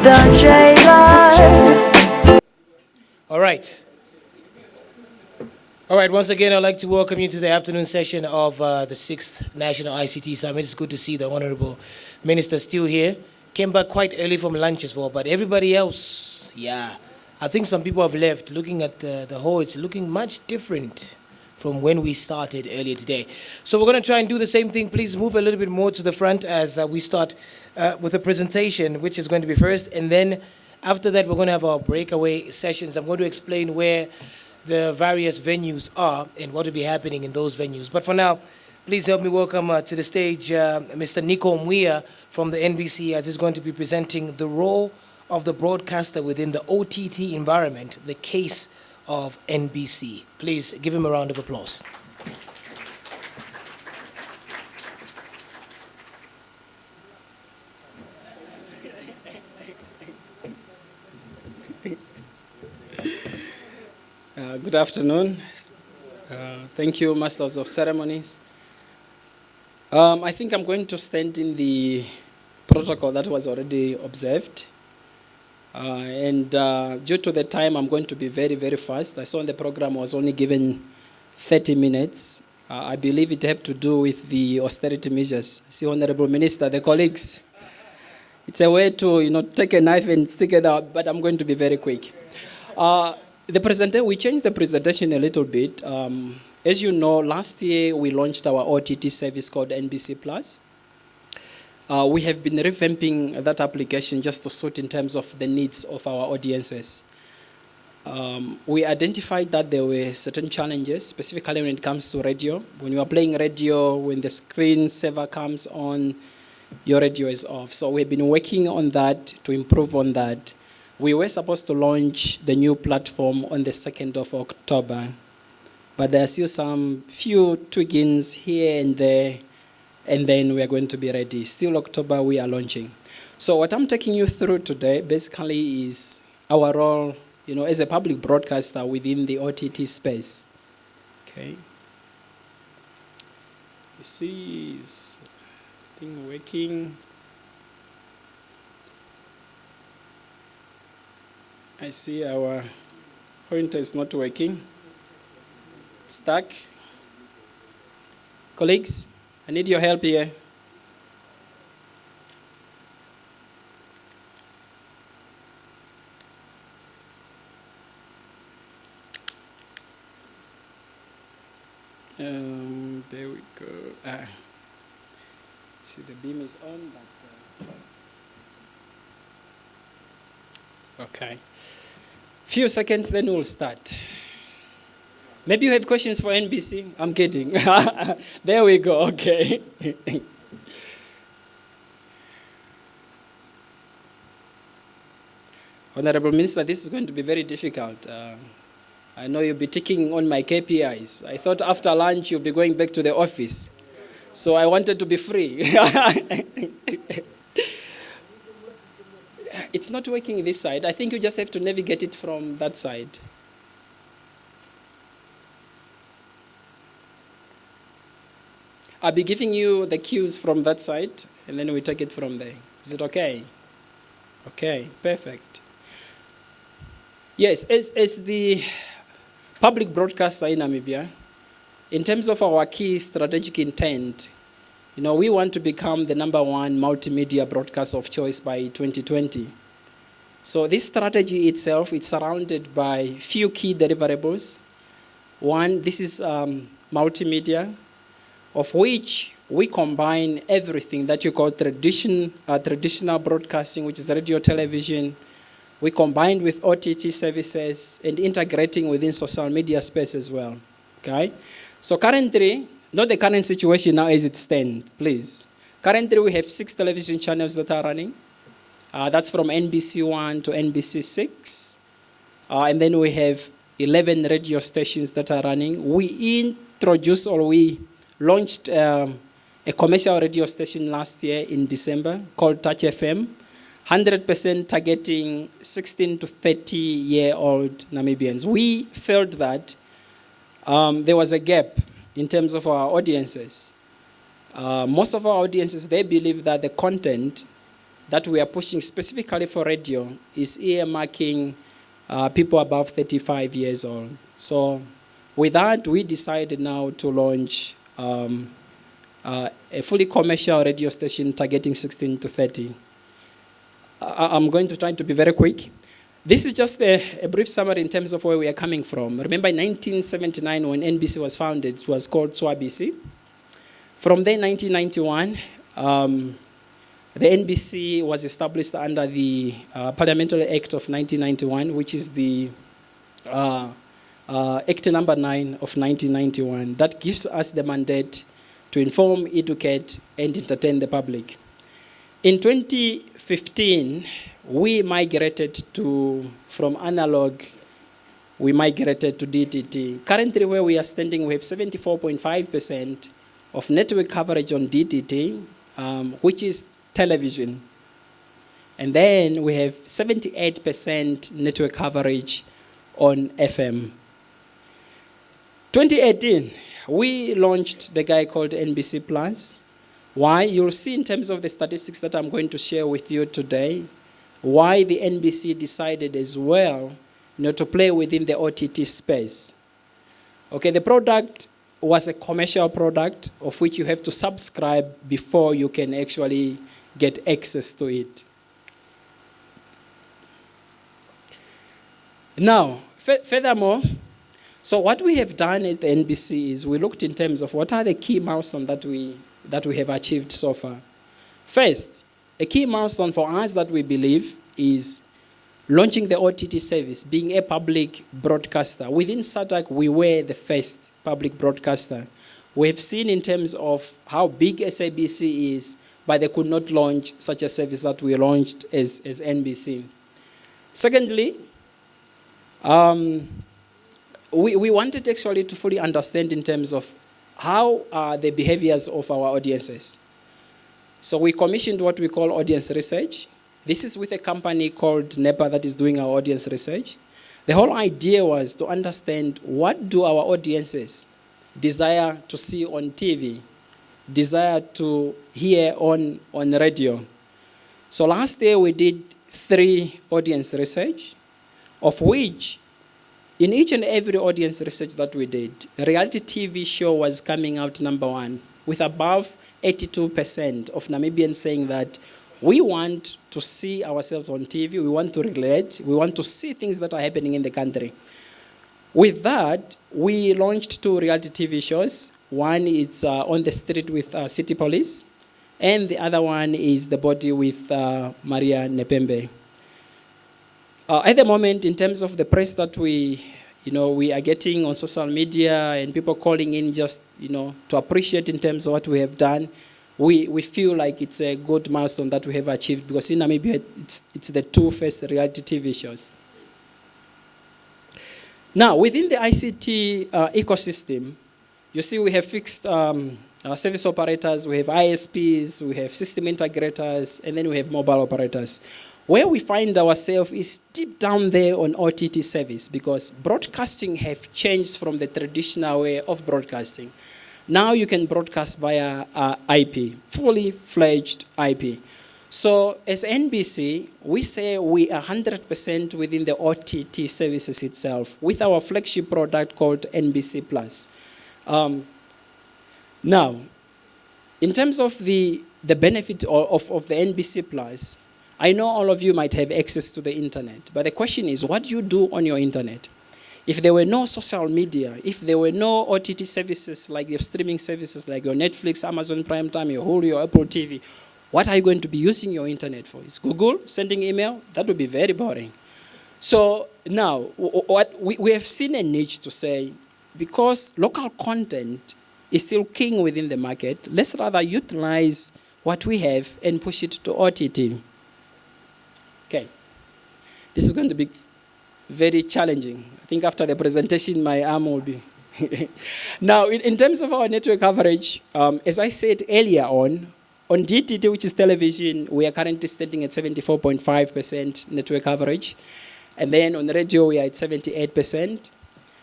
All right. All right, once again, I'd like to welcome you to the afternoon session of the 6th National ICT Summit. It's good to see the Honorable Minister still here. Came back quite early from lunch as well, but everybody else, yeah. I think some people have left. Looking at the hall, it's looking much different from when we started earlier today. So we're going to try and do the same thing. Please move a little bit more to the front as we start with a presentation, which is going to be first. And then after that, we're going to have our breakaway sessions. I'm going to explain where the various venues are and what will be happening in those venues. But for now, please help me welcome to the stage Mr. Nico Mwia from the NBC, as he's going to be presenting the role of the broadcaster within the OTT environment, the case of NBC. Please give him a round of applause. Good afternoon. Thank you, Masters of Ceremonies. I think I'm going to stand in the protocol that was already observed. Due to the time, I'm going to be very, very fast. I saw the program was only given 30 minutes. I believe it had to do with the austerity measures. See, Honorable Minister, the colleagues, it's a way to, take a knife and stick it out, but I'm going to be very quick. We changed the presentation a little bit. As you know, last year we launched our OTT service called NBC Plus. We have been revamping that application just to suit in terms of the needs of our audiences. We identified that there were certain challenges, specifically when it comes to radio. When you are playing radio, when the screen saver comes on, your radio is off. So we've been working on that to improve on that. We were supposed to launch the new platform on the 2nd of October, but there are still some few tweakings here and there, and then we are going to be ready. Still October, we are launching. So what I'm taking you through today basically is our role, as a public broadcaster within the OTT space. Okay. You see, is thing working? I see our pointer is not working. It's stuck. Colleagues, I need your help here. There we go. See, the beam is on, but okay. Few seconds, then we'll start. Maybe you have questions for NBC? I'm kidding. There we go, okay. Honorable Minister, this is going to be very difficult. I know you'll be ticking on my KPIs. I thought after lunch you'll be going back to the office. So I wanted to be free. It's not working this side. I think you just have to navigate it from that side. I'll be giving you the cues from that side, and then we take it from there. Is it okay? Okay, perfect. Yes, as the public broadcaster in Namibia, in terms of our key strategic intent, we want to become the #1 multimedia broadcaster of choice by 2020. So this strategy itself, it's surrounded by few key deliverables. One, this is multimedia, of which we combine everything that you call traditional broadcasting, which is radio, television. We combined with OTT services and integrating within social media space as well. Okay? So currently, not the current situation now as it stands, please. Currently, we have 6 television channels that are running. That's from NBC 1 to NBC 6. And then we have 11 radio stations that are running. We launched a commercial radio station last year in December called Touch FM, 100% targeting 16 to 30-year-old Namibians. We felt that there was a gap in terms of our audiences. Most of our audiences, they believe that the content that we are pushing specifically for radio is earmarking people above 35 years old. So with that, we decided now to launch a fully commercial radio station targeting 16 to 30. I'm going to try to be very quick. This is just a brief summary in terms of where we are coming from. Remember in 1979 when NBC was founded, it was called SWABC. From there, 1991, the NBC was established under the Parliamentary Act of 1991, which is the Act number 9 of 1991. That gives us the mandate to inform, educate, and entertain the public. In 2015, we migrated from analog, we migrated to DTT. Currently, where we are standing, we have 74.5% of network coverage on DTT, which is television. And then we have 78% network coverage on FM. 2018, we launched the guy called NBC Plus. Why? You'll see in terms of the statistics that I'm going to share with you today, why the NBC decided as well to play within the OTT space. Okay, the product was a commercial product of which you have to subscribe before you can actually get access to it. Now, furthermore, so what we have done at the NBC is we looked in terms of what are the key milestones that we have achieved so far. First, a key milestone for us that we believe is launching the OTT service, being a public broadcaster. Within SADC, we were the first public broadcaster. We have seen in terms of how big SABC is, but they could not launch such a service that we launched as NBC. Secondly, we wanted actually to fully understand in terms of how are the behaviors of our audiences. So we commissioned what we call audience research. This is with a company called NEPA that is doing our audience research. The whole idea was to understand what do our audiences desire to see on TV, desire to hear on radio. So last year we did 3 audience research, of which in each and every audience research that we did, a reality TV show was coming out number 1, with above 82% of Namibians saying that we want to see ourselves on TV, we want to relate, we want to see things that are happening in the country. With that, we launched 2 reality TV shows. One is On the Street with City Police, and the other one is The Body with Maria Nepembe. At the moment, in terms of the press that we are getting on social media and people calling in just, to appreciate in terms of what we have done, we feel like it's a good milestone that we have achieved, because in Namibia, it's the 2 first reality TV shows. Now, within the ICT ecosystem, you see we have fixed service operators, we have ISPs, we have system integrators, and then we have mobile operators. Where we find ourselves is deep down there on OTT service, because broadcasting have changed from the traditional way of broadcasting. Now you can broadcast via IP, fully fledged IP. So as NBC, we say we are 100% within the OTT services itself with our flagship product called NBC Plus. Now, in terms of the benefit of the NBC Plus, I know all of you might have access to the internet, but the question is, what do you do on your internet? If there were no social media, if there were no OTT services like your streaming services like your Netflix, Amazon Prime Time, your Hulu, your Apple TV, what are you going to be using your internet for? Is Google sending email? That would be very boring. So now, what we have seen a niche to say, because local content is still king within the market, let's rather utilize what we have and push it to OTT. Okay, this is going to be very challenging. I think after the presentation, my arm will be. Now, in terms of our network coverage, as I said earlier on DTT, which is television, we are currently standing at 74.5% network coverage. And then on radio, we are at 78%.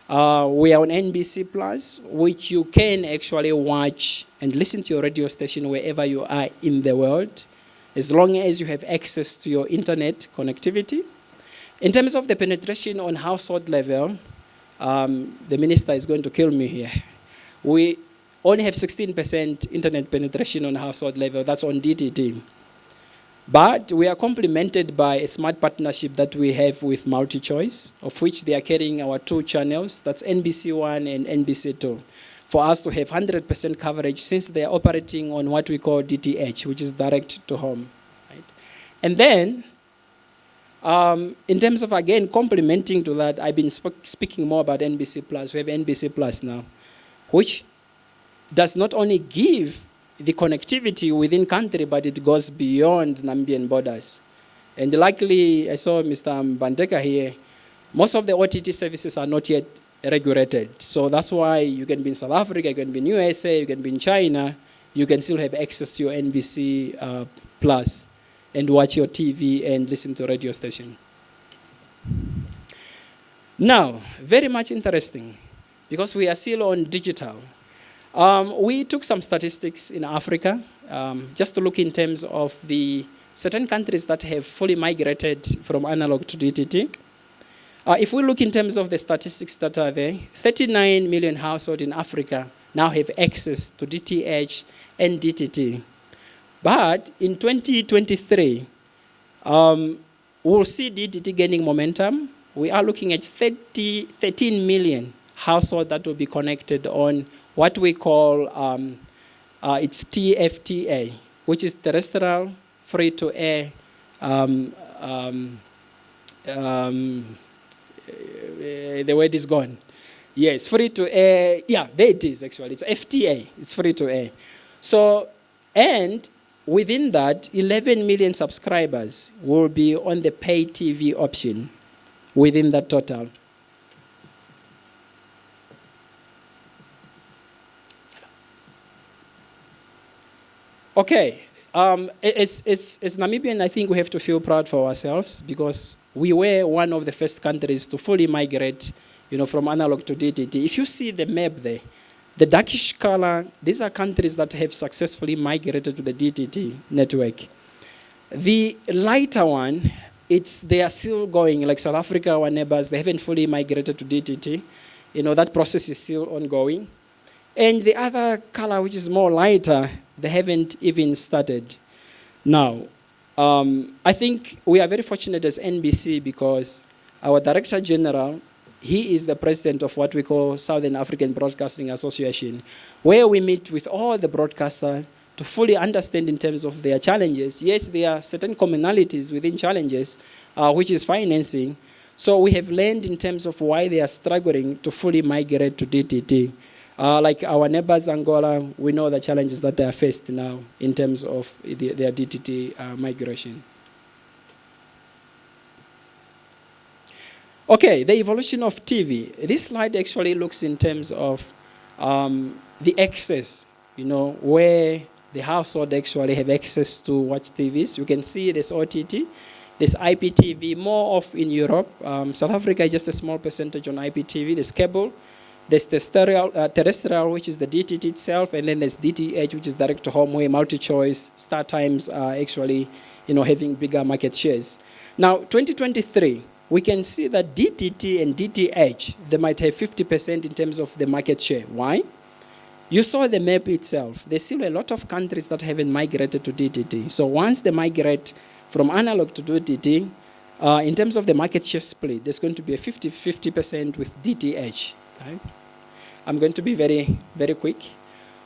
We are on NBC Plus, which you can actually watch and listen to your radio station wherever you are in the world. as long as you have access to your internet connectivity. In terms of the penetration on household level, the minister is going to kill me here. We only have 16% internet penetration on household level. That's on DTT. But we are complemented by a smart partnership that we have with MultiChoice, of which they are carrying our 2 channels, that's NBC1 and NBC2, for us to have 100% coverage since they are operating on what we call DTH, which is direct to home. Right? And then, in terms of, again, complementing to that, I've been speaking more about NBC Plus. We have NBC Plus now, which does not only give the connectivity within country, but it goes beyond Namibian borders. And luckily, I saw Mr. Mbandeka here, most of the OTT services are not yet regulated. So that's why you can be in South Africa, you can be in USA, you can be in China, you can still have access to your NBC Plus and watch your TV and listen to radio station. Now, very much interesting, because we are still on digital. We took some statistics in Africa, just to look in terms of the certain countries that have fully migrated from analog to DTT. If we look in terms of the statistics that are there, 39 million households in Africa now have access to DTH and DTT. But in 2023, we'll see DTT gaining momentum. We are looking at 13 million households that will be connected on what we call it's TFTA, which is terrestrial free-to-air. The word is gone. Yes, free-to-air. Yeah, there it is, actually. It's FTA. It's free-to-air. So, and within that, 11 million subscribers will be on the pay TV option within that total. Okay, as Namibian, I think we have to feel proud for ourselves, because we were one of the first countries to fully migrate, from analog to DTT. If you see the map there, the darkish color, these are countries that have successfully migrated to the DTT network. The lighter one, they are still going, like South Africa, our neighbors, they haven't fully migrated to DTT. That process is still ongoing. And the other color, which is more lighter, they haven't even started. Now, I think we are very fortunate as NBC, because our Director General, he is the president of what we call Southern African Broadcasting Association, where we meet with all the broadcasters to fully understand in terms of their challenges. Yes, there are certain commonalities within challenges, which is financing. So we have learned in terms of why they are struggling to fully migrate to DTT. Like our neighbors, Angola, we know the challenges that they are faced now in terms of their DTT migration. Okay, the evolution of TV. This slide actually looks in terms of the access, where the household actually have access to watch TVs. You can see there's OTT, there's IPTV, more of in Europe. South Africa is just a small percentage on IPTV. There's cable. There's the terrestrial, which is the DTT itself, and then there's DTH, which is direct to home, where MultiChoice, StarTimes are actually, having bigger market shares. Now, 2023, we can see that DTT and DTH, they might have 50% in terms of the market share. Why? You saw the map itself. There's still a lot of countries that haven't migrated to DTT. So once they migrate from analog to DTT, in terms of the market share split, there's going to be a 50% with DTH. Okay? I'm going to be very, very quick.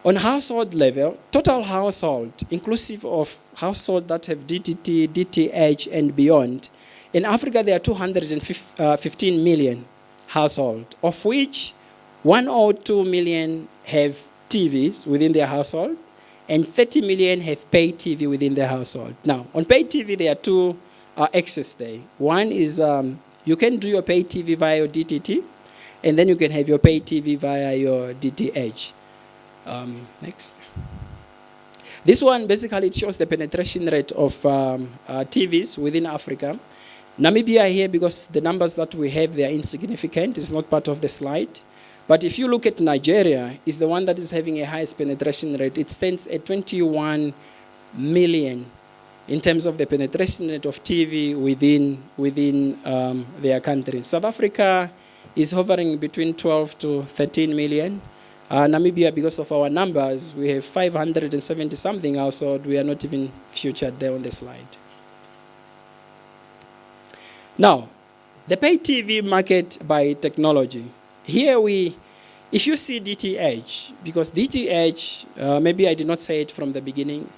On household level, total household, inclusive of households that have DTT, DTH, and beyond, in Africa there are 215 million households, of which 102 million have TVs within their household, and 30 million have pay TV within their household. Now, on pay TV, there are two access there. One is you can do your pay TV via your DTT, and then you can have your pay TV via your DTH. Next. This one basically shows the penetration rate of TVs within Africa. Namibia here, because the numbers that we have, they are insignificant. It's not part of the slide. But if you look at Nigeria, it's the one that is having a highest penetration rate. It stands at 21 million in terms of the penetration rate of TV within their country. South Africa is hovering between 12 to 13 million. Namibia, because of our numbers, we have 570 something households. We are not even featured there on the slide. Now, the pay TV market by technology. Here if you see DTH, because DTH, maybe I did not say it from the beginning,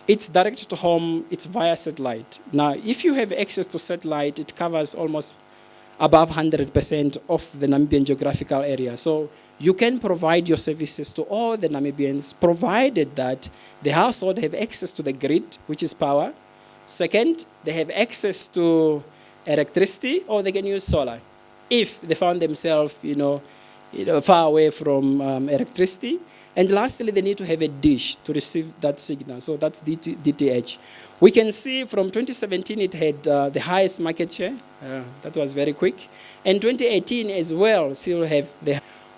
it's direct to home, it's via satellite. Now, if you have access to satellite, it covers almost above 100% of the Namibian geographical area. So you can provide your services to all the Namibians, provided that the household have access to the grid, which is power. Second, they have access to electricity, or they can use solar if they found themselves, far away from electricity. And lastly, they need to have a dish to receive that signal. So that's DTH. We can see from 2017 it had the highest market share. That was very quick. And 2018 as well still have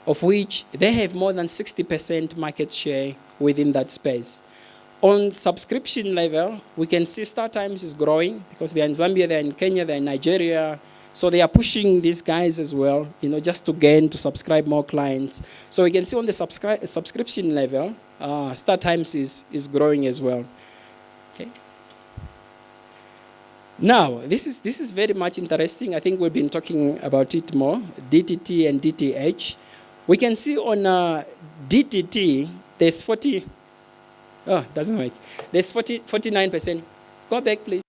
of which they have more than 60% market share within that space. On subscription level, we can see StarTimes is growing because they're in Zambia, they're in Kenya, they're in Nigeria. So they are pushing these guys as well, just to subscribe more clients. So we can see on the subscription level, StarTimes is growing as well. Okay. Now, this is very much interesting. I think we've been talking about it more, DTT and DTH. We can see on DTT, there's 49%. Go back, please.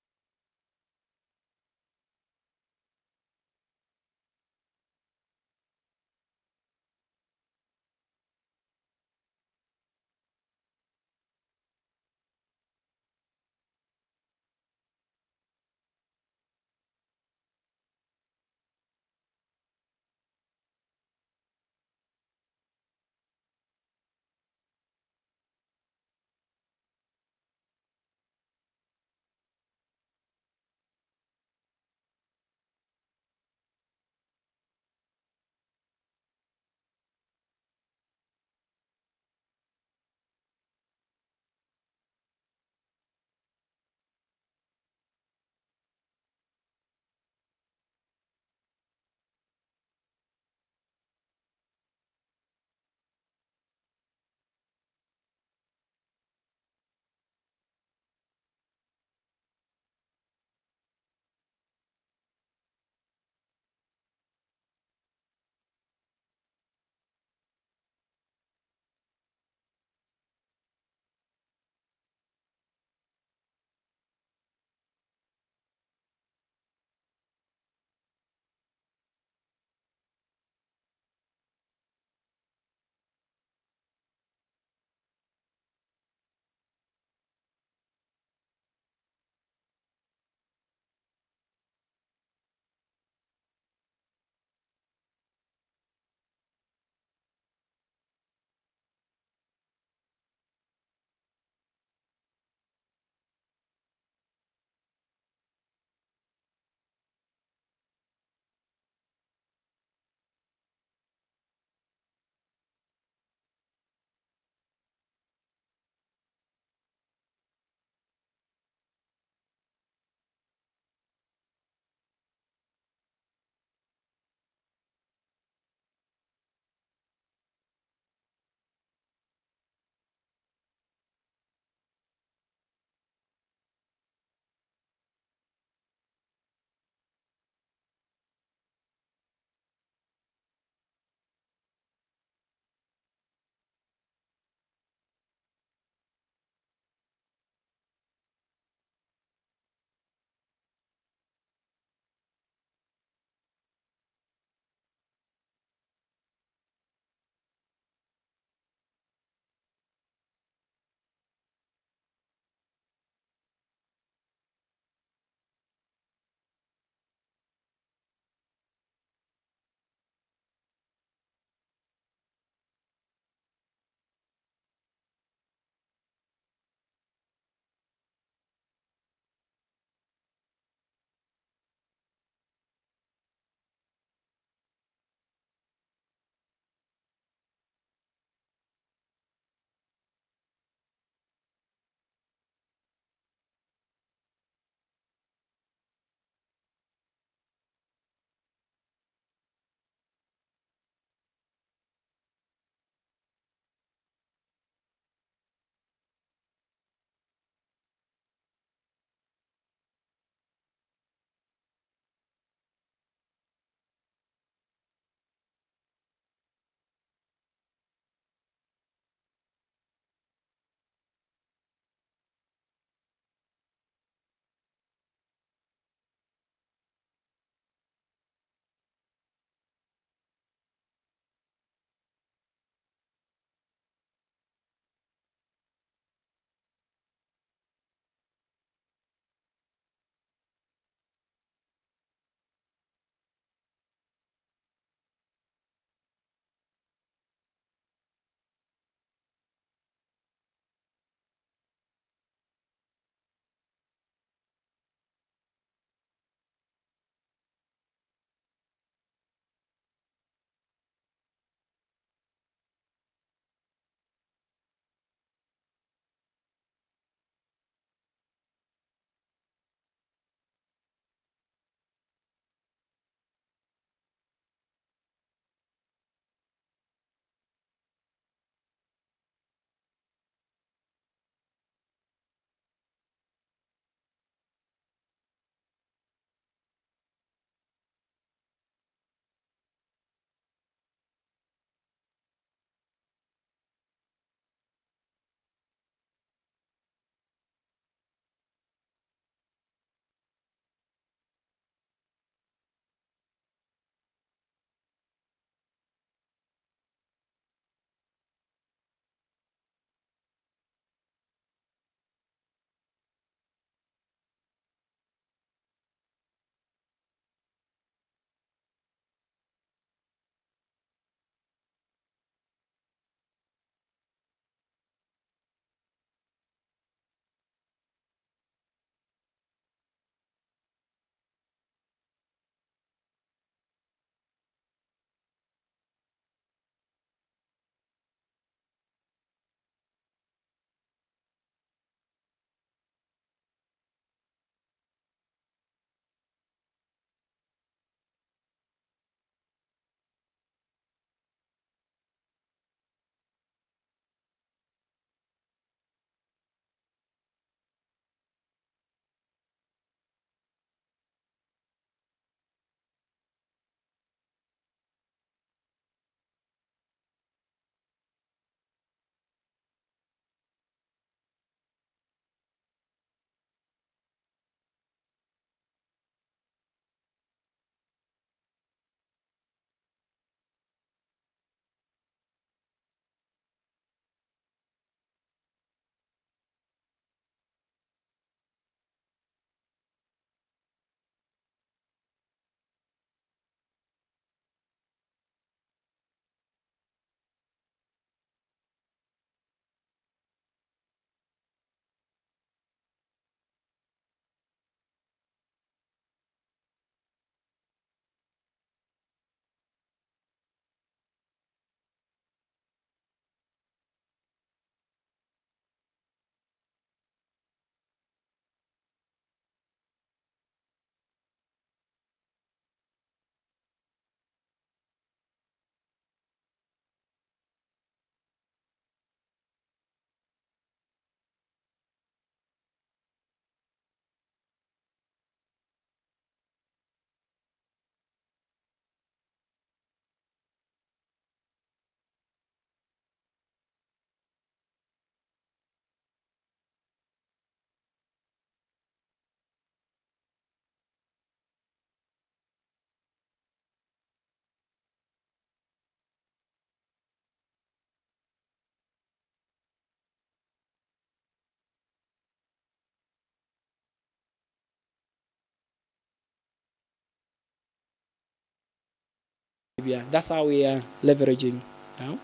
Yeah, that's how we are leveraging now.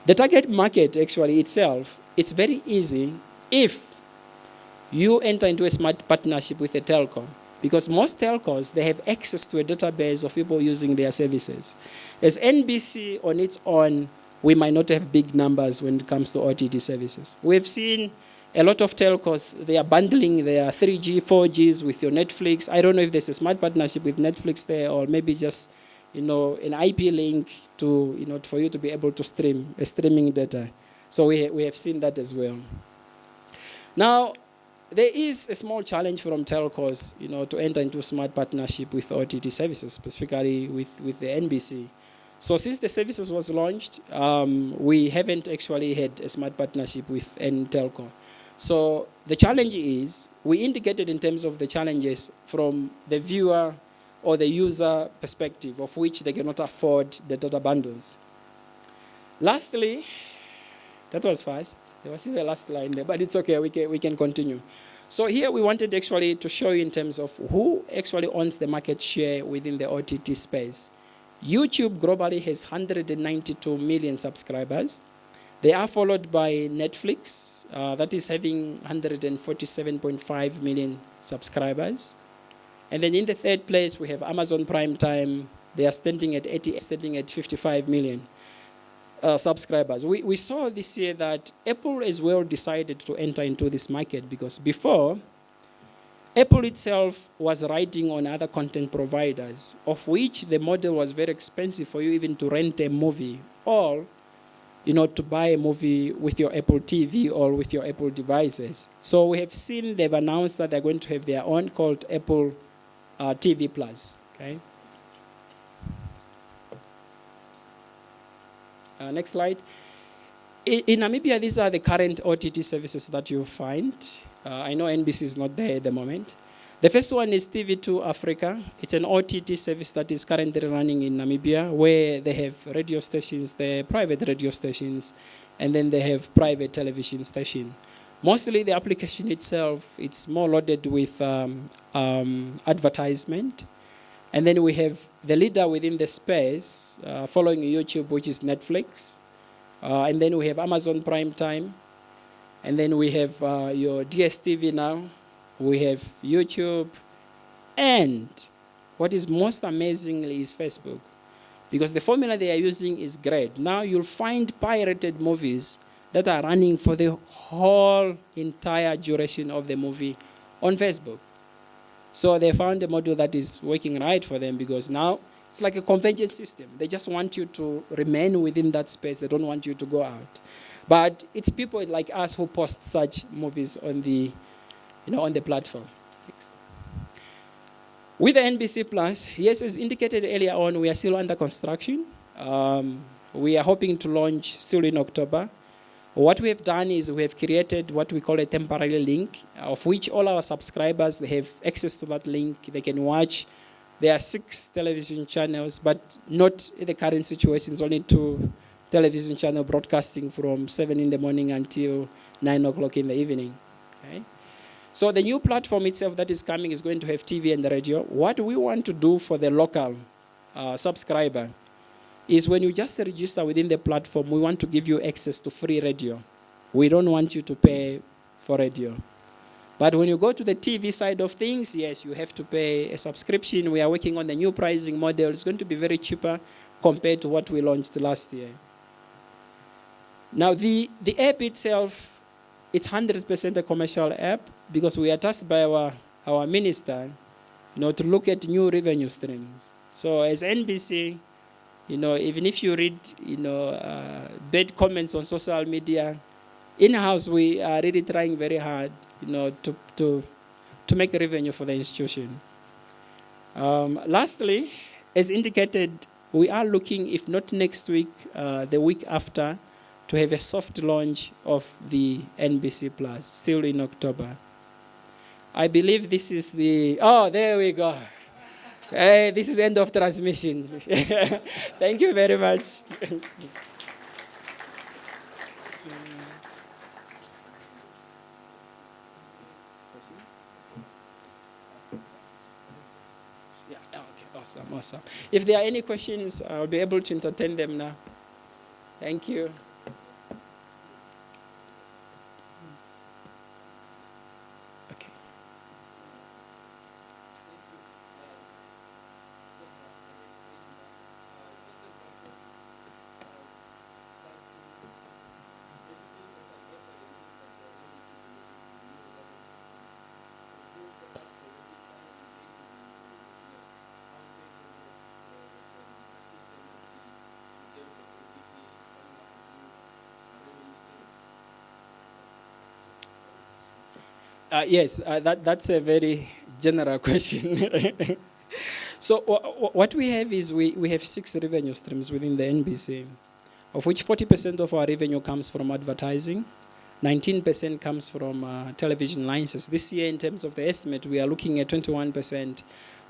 The target market actually itself, it's very easy if you enter into a smart partnership with a telco, because most telcos, they have access to a database of people using their services. As NBC on its own, we might not have big numbers when it comes to OTT services. We've seen a lot of telcos, they are bundling their 3G, 4Gs with your Netflix. I don't know if there's a smart partnership with Netflix there, or maybe just an IP link to for you to be able to stream a streaming data. So we have seen that as well. Now, there is a small challenge from telcos, to enter into smart partnership with OTT services, specifically with the NBC. So since the services was launched, we haven't actually had a smart partnership with any telco. So the challenge is, we indicated in terms of the challenges from the viewer or the user perspective, of which they cannot afford the data bundles. Lastly, that was fast. There was even the last line there, but it's okay, we can continue. So here we wanted actually to show you in terms of who actually owns the market share within the OTT space. YouTube globally has 192 million subscribers. They are followed by Netflix, that is having 147.5 million subscribers. And then in the third place, we have Amazon Prime Time. They are standing at 55 million subscribers. We saw this year that Apple as well decided to enter into this market, because before, Apple itself was riding on other content providers, of which the model was very expensive for you even to rent a movie, or to buy a movie with your Apple TV or with your Apple devices. So we have seen they've announced that they're going to have their own called Apple TV Plus. Okay. Next slide. In Namibia, these are the current OTT services that you find. I know NBC is not there at the moment. The first one is TV2 Africa. It's an OTT service that is currently running in Namibia, where they have radio stations, the private radio stations, and then they have private television station. Mostly the application itself, it's more loaded with advertisement. And then we have the leader within the space, following YouTube, which is Netflix. And then we have Amazon Prime Time. And then we have your DSTV now. We have YouTube. And what is most amazingly is Facebook. Because the formula they are using is great. Now you'll find pirated movies that are running for the whole entire duration of the movie on Facebook. So they found a model that is working right for them, because now it's like a convergence system. They just want you to remain within that space. They don't want you to go out. But it's people like us who post such movies on the, on the platform. Next. With the NBC Plus, yes, as indicated earlier on, we are still under construction. We are hoping to launch still in October. What we have done is we have created what we call a temporary link, of which all our subscribers, they have access to that link. They can watch. There are 6 television channels, but not in the current situation. It's only 2 television channels broadcasting from 7 in the morning until 9 o'clock in the evening. Okay? So the new platform itself that is coming is going to have TV and radio. What we want to do for the local subscriber is, when you just register within the platform, we want to give you access to free radio. We don't want you to pay for radio. But when you go to the TV side of things, yes, you have to pay a subscription. We are working on the new pricing model. It's going to be very cheaper compared to what we launched last year. Now, the app itself, it's 100% a commercial app, because we are tasked by our minister, to look at new revenue streams. So as NBC, even if you read, bad comments on social media, in-house we are really trying very hard, to make revenue for the institution. Lastly, as indicated, we are looking, if not next week, the week after, to have a soft launch of the NBC Plus, still in October. I believe this is there we go. Hey, this is end of transmission. Thank you very much. Yeah, okay. Awesome, awesome. If there are any questions, I'll be able to entertain them now. Thank you. Okay. Yes, that's a very general question. So what we have is we have 6 revenue streams within the NBC, of which 40% of our revenue comes from advertising, 19% comes from television licenses. This year, in terms of the estimate, we are looking at 21%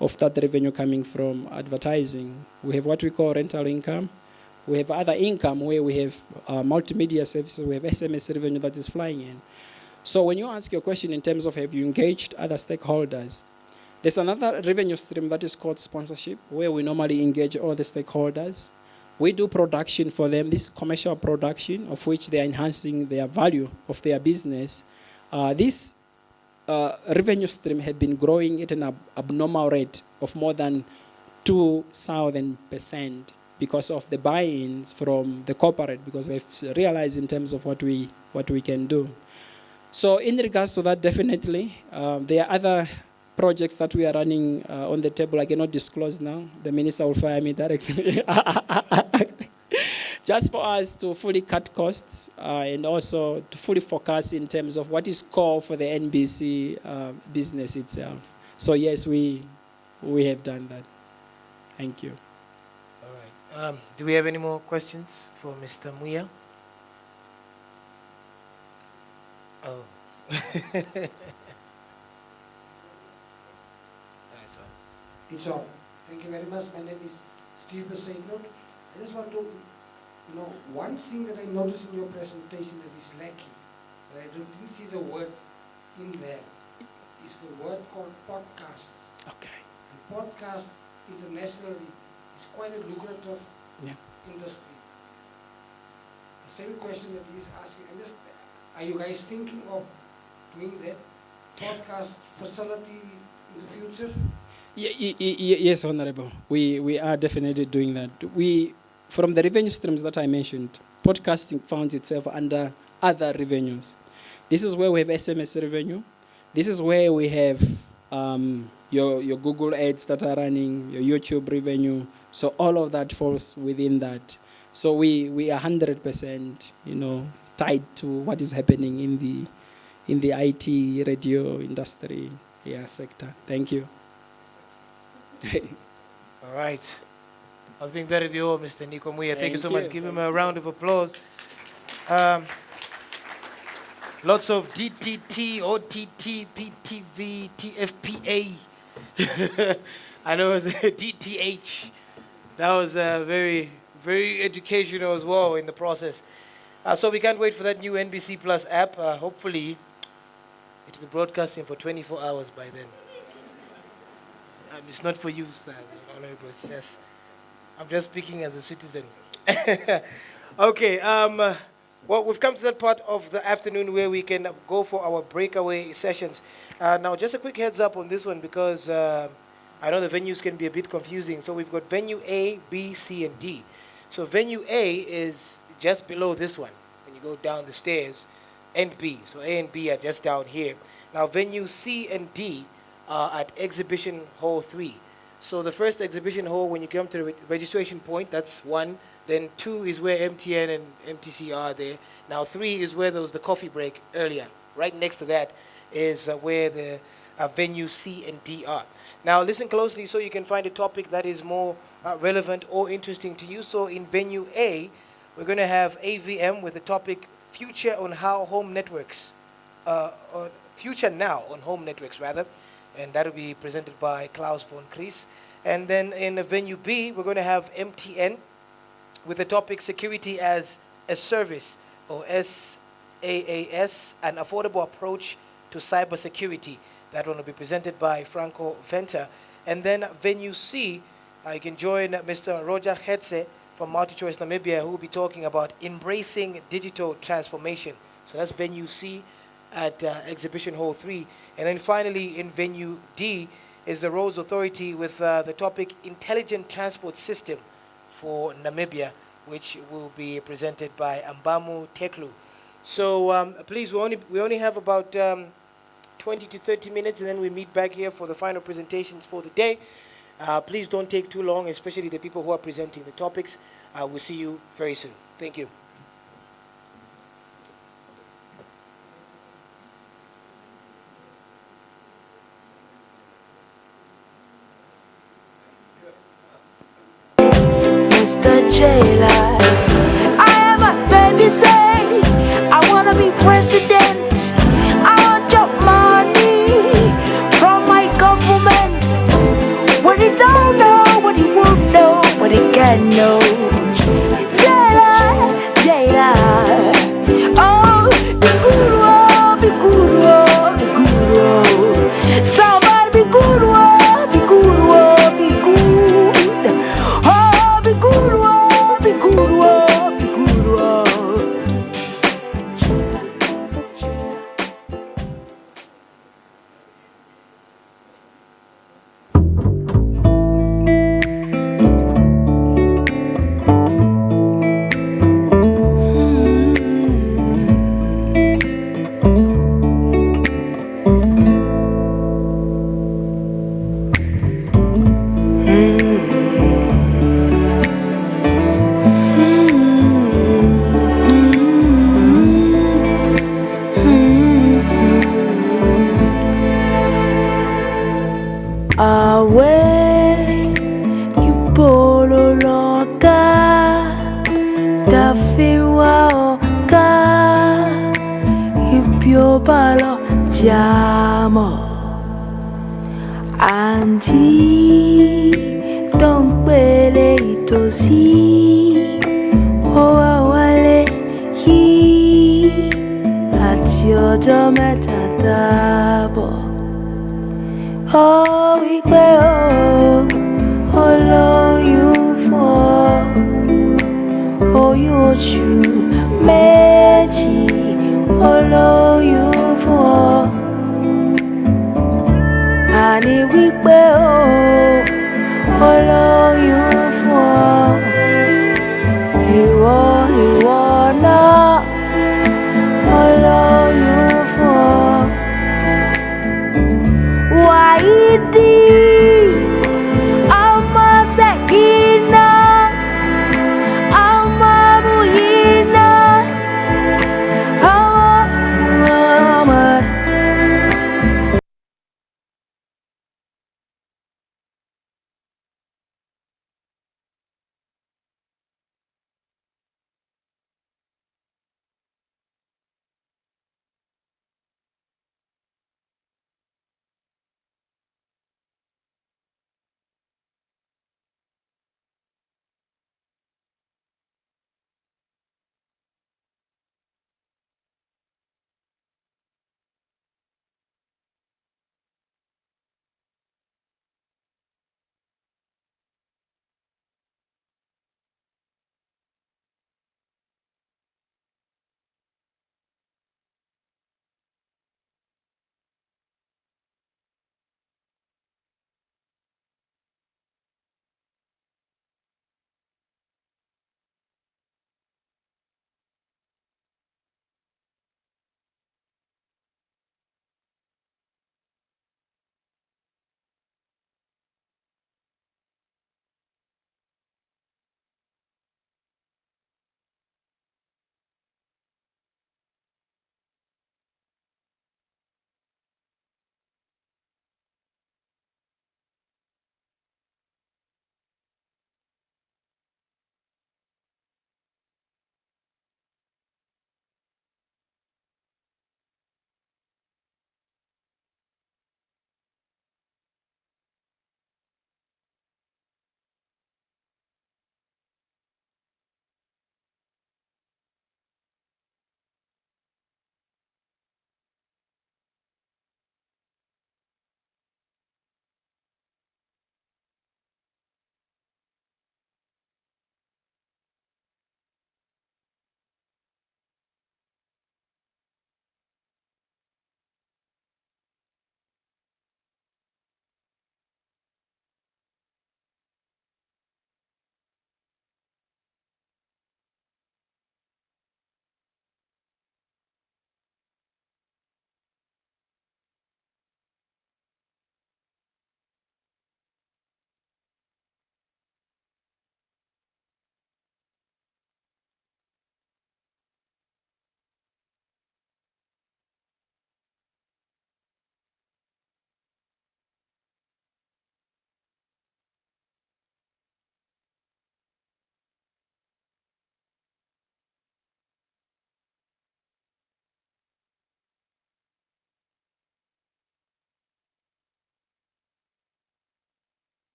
of that revenue coming from advertising. We have what we call rental income. We have other income where we have multimedia services. We have SMS revenue that is flying in. So when you ask your question in terms of have you engaged other stakeholders, there's another revenue stream that is called sponsorship, where we normally engage all the stakeholders. We do production for them, this commercial production, of which they are enhancing their value of their business. This revenue stream had been growing at an abnormal rate of more than 2,000% because of the buy-ins from the corporate, because they've realized in terms of what we can do. So in regards to that, definitely, there are other projects that we are running on the table. I cannot disclose now. The minister will fire me directly. Just for us to fully cut costs and also to fully focus in terms of what is core for the NBC business itself. So yes, we have done that. Thank you. All right. Do we have any more questions for Mr. Muya? Oh. It's all. Thank you very much. My name is Steve Besaidnot. I just want to know one thing that I noticed in your presentation that is lacking, that I didn't see the word in there, is the word called podcast. Okay. And podcast internationally is quite a lucrative industry. The same question that he's asking, are you guys thinking of doing that podcast facility in the future? Yes, Honorable. We are definitely doing that. From the revenue streams that I mentioned, podcasting finds itself under other revenues. This is where we have SMS revenue. This is where we have your Google ads that are running, your YouTube revenue. So all of that falls within that. So we are 100%, tied to what is happening in the IT radio industry sector. Thank you. All right. I think that'll be all, Mr. Nico Muya. Thank you so much. Give him a round of applause. Lots of DTT, OTT, PTV, TFPA. I know it was DTH. That was very, very educational as well in the process. So we can't wait for that new NBC Plus app. Hopefully, it will be broadcasting for 24 hours by then. It's not for you, sir. Honorable. I'm just speaking as a citizen. Okay. Well, we've come to that part of the afternoon where we can go for our breakaway sessions. Now, just a quick heads up on this one because I know the venues can be a bit confusing. So we've got venue A, B, C, and D. So venue A is just below this one when you go down the stairs, and B. So A and B are just down here. Now, venue C and D are at Exhibition Hall 3. So the first exhibition hall, when you come to the registration point, that's 1. Then 2 is where MTN and MTC are there. Now 3 is where there was the coffee break earlier. Right next to that is where the venue C and D are. Now listen closely so you can find a topic that is more relevant or interesting to you. So in venue A, we're going to have AVM with the topic Future on How Home Networks, or Future Now on Home Networks rather. And that will be presented by Klaus von Kries. And then in venue B, we're going to have MTN with the topic Security as a Service, or SaaS, an affordable approach to cybersecurity. That one will be presented by Franco Venter. And then venue C You can join Mr. Roger Hetse from MultiChoice Namibia, who will be talking about embracing digital transformation. So that's venue C at Exhibition Hall 3. And then finally, in venue D, is the Roads Authority with the topic Intelligent Transport System for Namibia, which will be presented by Ambamu Teklu. So please, we only have about 20 to 30 minutes, and then we meet back here for the final presentations for the day. Please don't take too long, especially the people who are presenting the topics. We'll see you very soon. Thank you. Mr. J-Light, I am a baby say, I wanna be president. I want your money from my government. What he don't know, what he won't know, what he can know. J-Light, J-Light, oh, be good, oh, be good, oh, be good, oh. Somebody be good, oh, be good, oh, be good. Oh, be good, oh, be good, oh, be good, oh. Away, you polo loca, da fiwa oka, hipyo balo jamo, anti, don't pele itosi, hoa wale hi, ati ojo meta dabo. Oh, we go, oh, lóyún fún ọ, oyún oṣù méjì, oh, lóyún fún ọ. Àní wípé oh, lóyún fún ọ. Ìwọ náà, oh, lóyún fún ọ. Wáídì, ọmọ Ṣẹ̀kínà, ọmọ Múyínà, ọmọ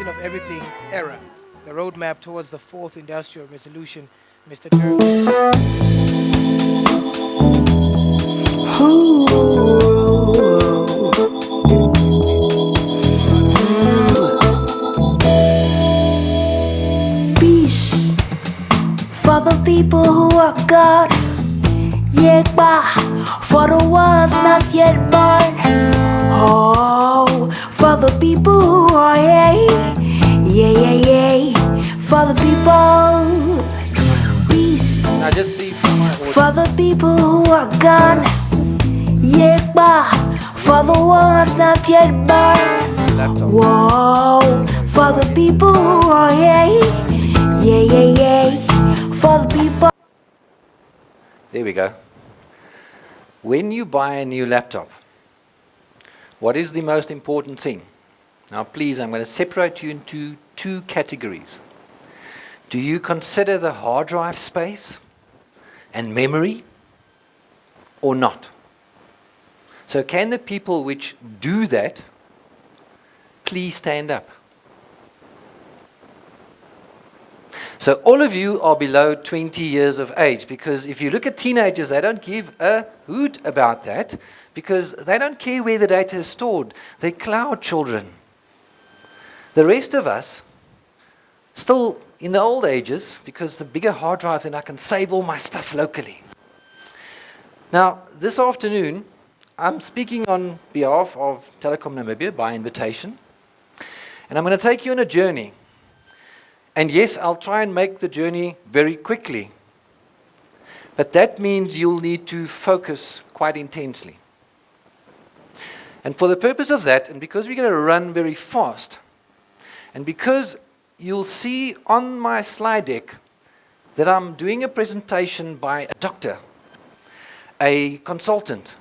intersection of everything era, the roadmap towards the fourth industrial revolution. Mr. Dirk. Peace for the people who are God. Yekba for the ones not yet born. Oh, for the people who are yay, for the people. Peace Now just see from my audience. for the people who are gone. Yekba for the ones not yet born. Laptop. Whoa, for the people who are yay, for the people. There we go. When you buy a new laptop, what is the most important thing? Now please, I'm going to separate you into two categories. Do you consider the hard drive space and memory or not? So can the people which do that please stand up? So all of you are below 20 years of age, because if you look at teenagers, they don't give a hoot about that, because they don't care where the data is stored. They're cloud children. The rest of us, still in the old ages, because the bigger hard drives, and I can save all my stuff locally. Now, this afternoon, I'm speaking on behalf of Telecom Namibia by invitation, and I'm going to take you on a journey. And yes, I'll try and make the journey very quickly. But that means you'll need to focus quite intensely. And for the purpose of that, and because we're going to run very fast, and because you'll see on my slide deck that I'm doing a presentation by a doctor, a consultant.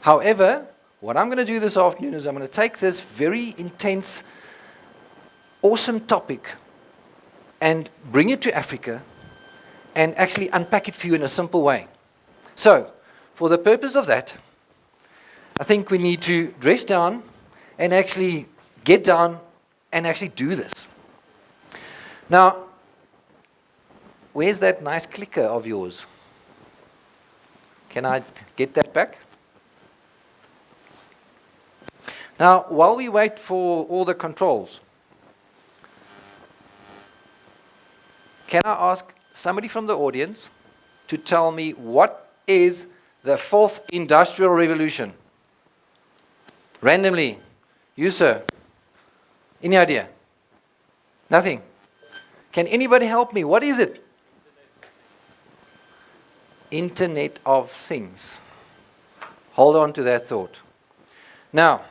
However, what I'm going to do this afternoon is I'm going to take this very intense, awesome topic and bring it to Africa and actually unpack it for you in a simple way. So, for the purpose of that, I think we need to dress down and actually get down and actually do this. Now, where's that nice clicker of yours? Can I get that back? Now, while we wait for all the controls, can I ask somebody from the audience to tell me what is the fourth industrial revolution? Randomly. You, sir. Any idea? Nothing. Can anybody help me? What is it? Internet of Things. Hold on to that thought. Now,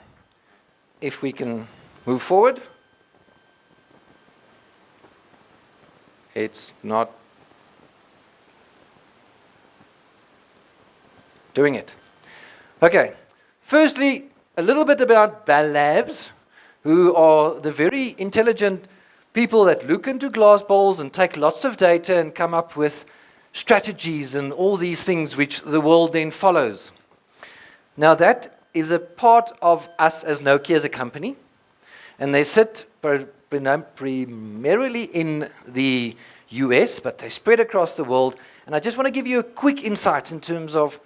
if we can move forward. It's not doing it. Okay. Firstly, a little bit about Bell Labs, who are the very intelligent people that look into glass bowls and take lots of data and come up with strategies and all these things which the world then follows. Now that is a part of us as Nokia as a company, and they sit primarily in the US, but they spread across the world. And I just want to give you a quick insight in terms of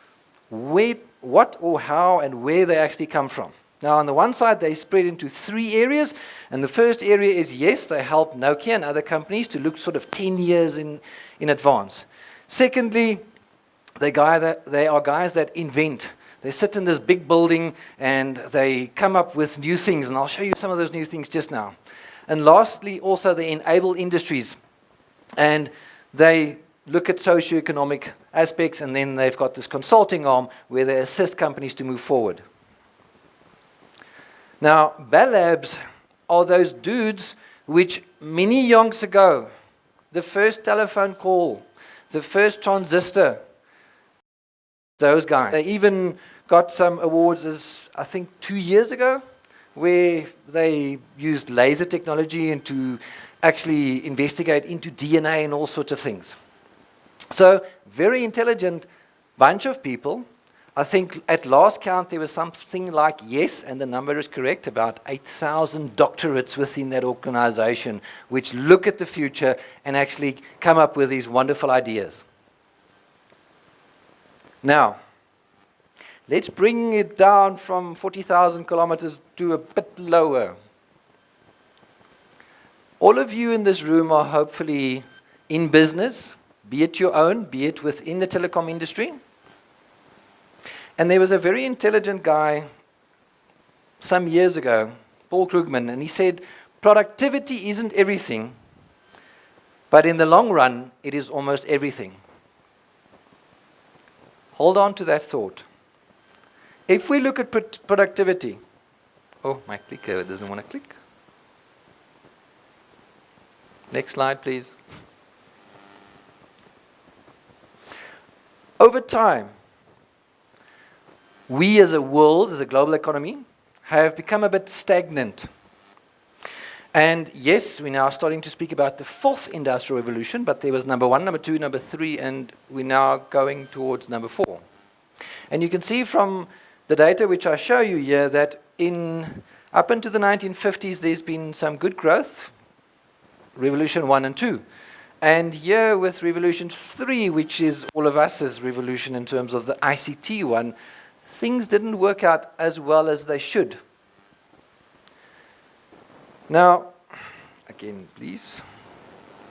where, what or how and where they actually come from. Now, on the one side, they spread into 3 areas. And the first area is, yes, they help Nokia and other companies to look sort of 10 years in advance. Secondly, they are guys that invent. They sit in this big building and they come up with new things. And I'll show you some of those new things just now. And lastly, also they enable industries. And they look at socioeconomic aspects, and then they've got this consulting arm where they assist companies to move forward. Now, Bell Labs are those dudes which many yonks ago, the first telephone call, the first transistor, those guys. They even got some awards as, I think, 2 years ago, where they used laser technology and to actually investigate into DNA and all sorts of things. So, very intelligent bunch of people. I think at last count there was something like, yes, and the number is correct, about 8,000 doctorates within that organization which look at the future and actually come up with these wonderful ideas. Now, let's bring it down from 40,000 kilometers to a bit lower. All of you in this room are hopefully in business, be it your own, be it within the telecom industry. And there was a very intelligent guy some years ago, Paul Krugman, and he said, productivity isn't everything, but in the long run, it is almost everything. Hold on to that thought. If we look at productivity, oh, my clicker doesn't want to click. Next slide, please. Over time, we as a world, as a global economy, have become a bit stagnant. And yes, we're now starting to speak about the fourth industrial revolution, but there was number 1, number 2, number 3, and we're now going towards number 4. And you can see from the data which I show you here that up into the 1950s, there's been some good growth, Revolution 1 and 2. And here with Revolution 3, which is all of us' revolution in terms of the ICT one, things didn't work out as well as they should. Now, again, please.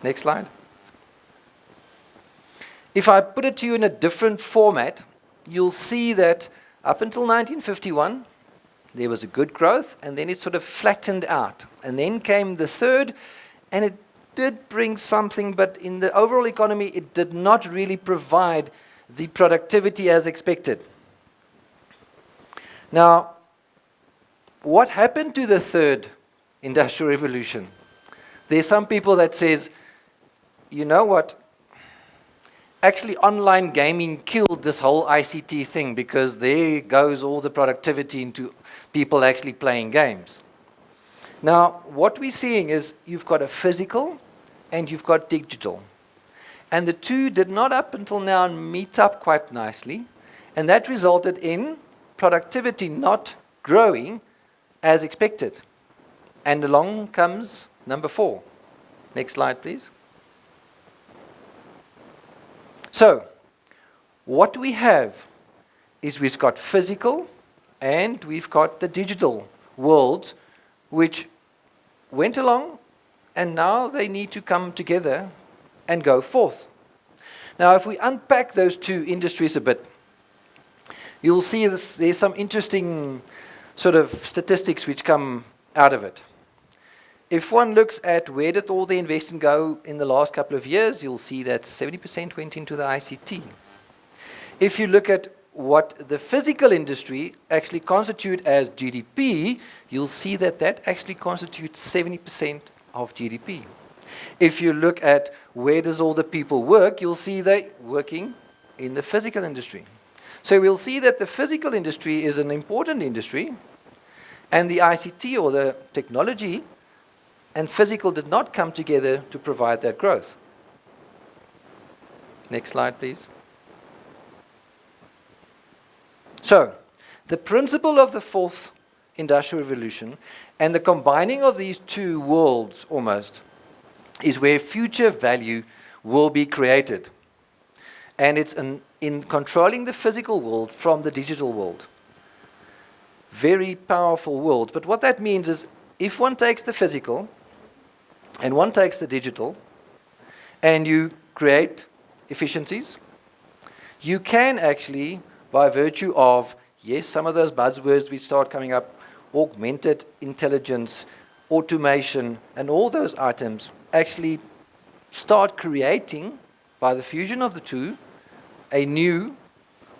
Next slide. If I put it to you in a different format, you'll see that up until 1951, there was a good growth, and then it sort of flattened out. And then came the third, and it did bring something, but in the overall economy, it did not really provide the productivity as expected. Now, what happened to the third industrial revolution? There's some people that says, you know what? Actually, online gaming killed this whole ICT thing because there goes all the productivity into people actually playing games. Now, what we're seeing is you've got a physical and you've got digital. And the two did not up until now meet up quite nicely. And that resulted in productivity not growing as expected. And along comes number 4. Next slide, please. So, what we have is we've got physical and we've got the digital worlds which went along and now they need to come together and go forth. Now, if we unpack those two industries a bit, you'll see there's some interesting sort of statistics which come out of it. If one looks at where did all the investment go in the last couple of years, you'll see that 70% went into the ICT. If you look at what the physical industry actually constitute as GDP, you'll see that that actually constitutes 70% of GDP. If you look at where does all the people work, you'll see they're working in the physical industry. So we'll see that the physical industry is an important industry, and the ICT or the technology and physical did not come together to provide that growth. Next slide, please. So, the principle of the fourth industrial revolution and the combining of these two worlds almost is where future value will be created. And it's in controlling the physical world from the digital world. Very powerful worlds. But what that means is if one takes the physical and one takes the digital and you create efficiencies, you can actually, by virtue of, yes, some of those buzzwords which start coming up, augmented intelligence, automation, and all those items, actually start creating, by the fusion of the two, a new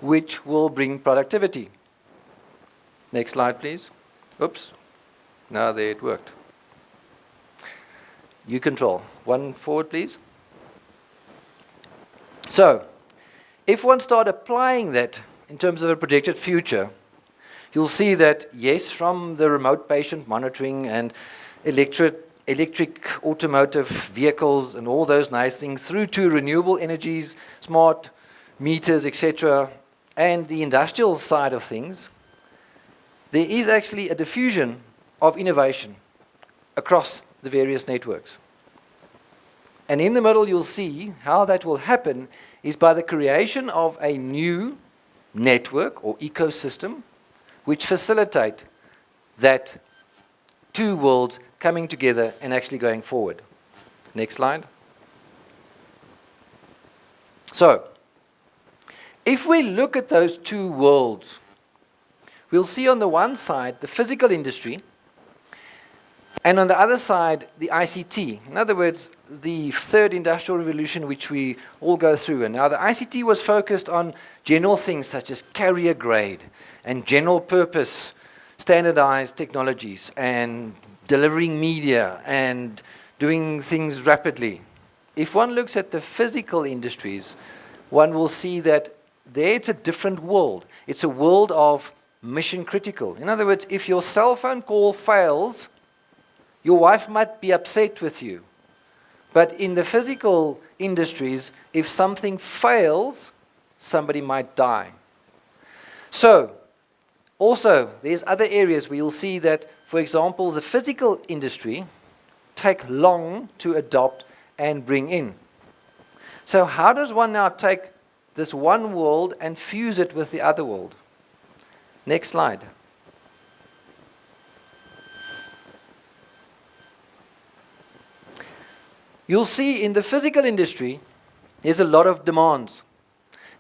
which will bring productivity. Next slide, please. Oops. Now there it worked. You control. One forward, please. So, if one start applying that in terms of a projected future, you'll see that, yes, from the remote patient monitoring and electric automotive vehicles and all those nice things, through to renewable energies, smart meters, etc., and the industrial side of things, there is actually a diffusion of innovation across the various networks. And in the middle, you'll see how that will happen is by the creation of a new network or ecosystem which facilitate that two worlds coming together and actually going forward. Next slide. So, if we look at those two worlds, we'll see on the one side the physical industry, and on the other side the ICT. In other words, the third industrial revolution which we all go through. And now the ICT was focused on general things such as carrier grade and general purpose standardized technologies and delivering media and doing things rapidly. If one looks at the physical industries, one will see that there it's a different world. It's a world of mission critical. In other words, if your cell phone call fails, your wife might be upset with you. But in the physical industries, if something fails, somebody might die. So, also, there's other areas where you'll see that, for example, the physical industry take long to adopt and bring in. So how does one now take this one world and fuse it with the other world? Next slide. You'll see in the physical industry, there's a lot of demands.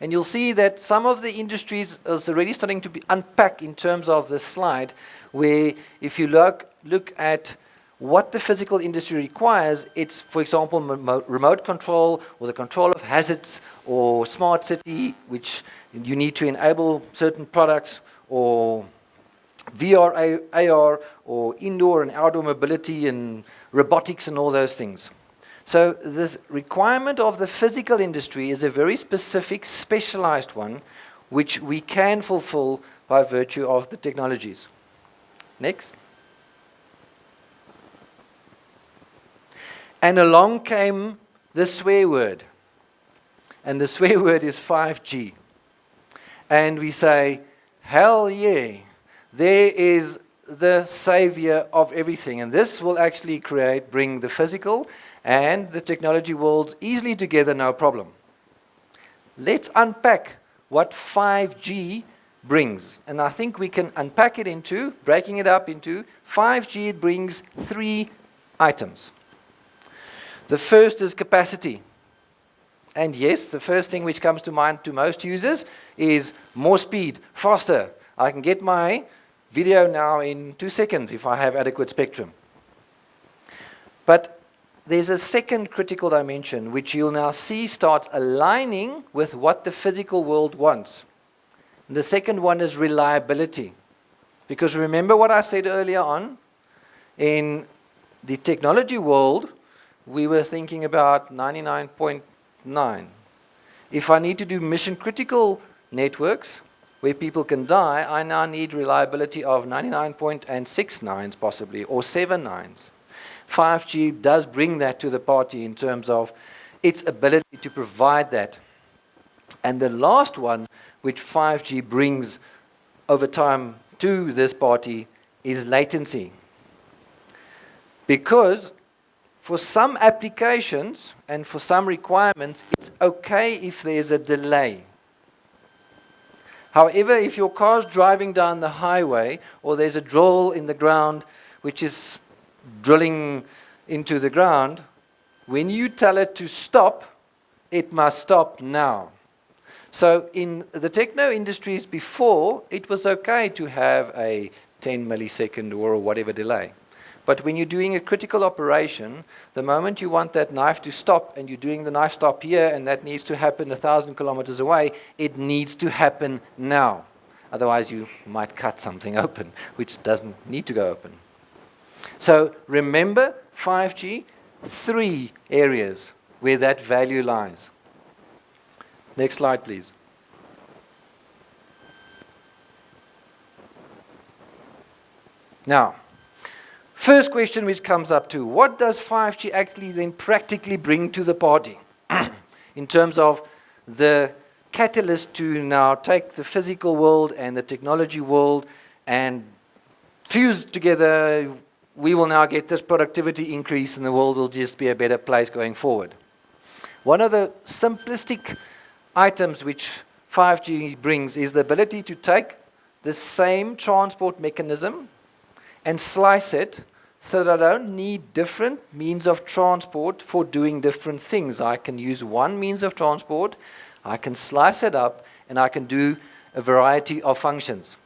And you'll see that some of the industries is already starting to be unpacked in terms of this slide, where if you look at what the physical industry requires, it's, for example, remote control or the control of hazards or smart city, which you need to enable certain products, or VR, AR, or indoor and outdoor mobility and robotics and all those things. So this requirement of the physical industry is a very specific, specialized one, which we can fulfill by virtue of the technologies. Next. And along came the swear word. And the swear word is 5G. And we say, hell yeah, there is the savior of everything. And this will actually bring the physical and the technology worlds easily together, no problem. Let's unpack what 5G brings. And I think we can unpack it into, breaking it up into 5G. It brings 3 items. The first is capacity. And yes, the first thing which comes to mind to most users is more speed, faster. I can get my video now in 2 seconds if I have adequate spectrum. But there's a second critical dimension which you'll now see starts aligning with what the physical world wants. And the second one is reliability. Because remember what I said earlier on, in the technology world, we were thinking about 99.9. If I need to do mission critical networks where people can die, I now need reliability of 99.69 possibly, or 79s. 5G does bring that to the party in terms of its ability to provide that. And the last one, which 5G brings over time to this party, is latency. Because for some applications and for some requirements, it's okay if there's a delay. However, if your car's driving down the highway or there's a drill in the ground which is drilling into the ground, when you tell it to stop, it must stop now. So in the techno industries before, it was okay to have a 10 millisecond or whatever delay. But when you're doing a critical operation, the moment you want that knife to stop and you're doing the knife stop here and that needs to happen 1,000 kilometers away, it needs to happen now. Otherwise you might cut something open, which doesn't need to go open. So remember 5G, 3 areas where that value lies. Next slide, please. Now, first question which comes up to, what does 5G actually then practically bring to the party in terms of the catalyst to now take the physical world and the technology world and fuse together. We will now get this productivity increase and the world will just be a better place going forward. One of the simplistic items which 5G brings is the ability to take the same transport mechanism and slice it so that I don't need different means of transport for doing different things. I can use one means of transport, I can slice it up, and I can do a variety of functions.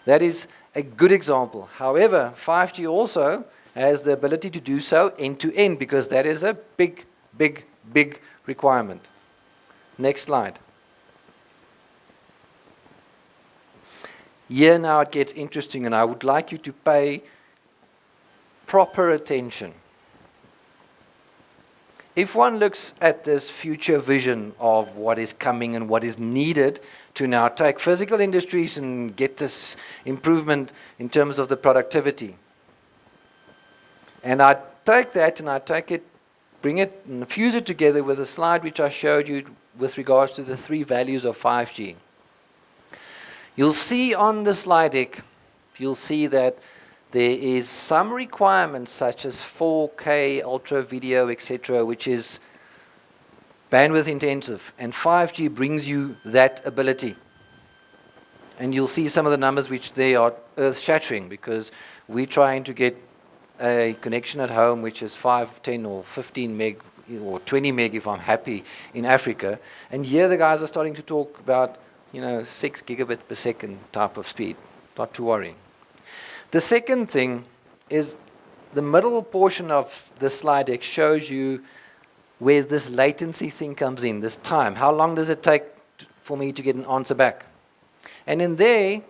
That is a good example. However, 5G also has the ability to do so end-to-end, because that is a big, big, big requirement. Next slide. Here now it gets interesting, and I would like you to pay proper attention. If one looks at this future vision of what is coming and what is needed to now take physical industries and get this improvement in terms of the productivity, and I take that and I take it, bring it and fuse it together with a slide which I showed you with regards to the 3 values of 5G. You'll see on the slide deck, you'll see that there is some requirements such as 4K, ultra video, etc., which is bandwidth intensive, and 5G brings you that ability. And you'll see some of the numbers which they are earth-shattering, because we're trying to get a connection at home which is 5, 10 or 15 meg or 20 meg if I'm happy in Africa, and here the guys are starting to talk about 6 gigabit per second type of speed. Not to worry. The second thing is the middle portion of the slide deck shows you where this latency thing comes in, this time. How long does it take for me to get an answer back? And in there,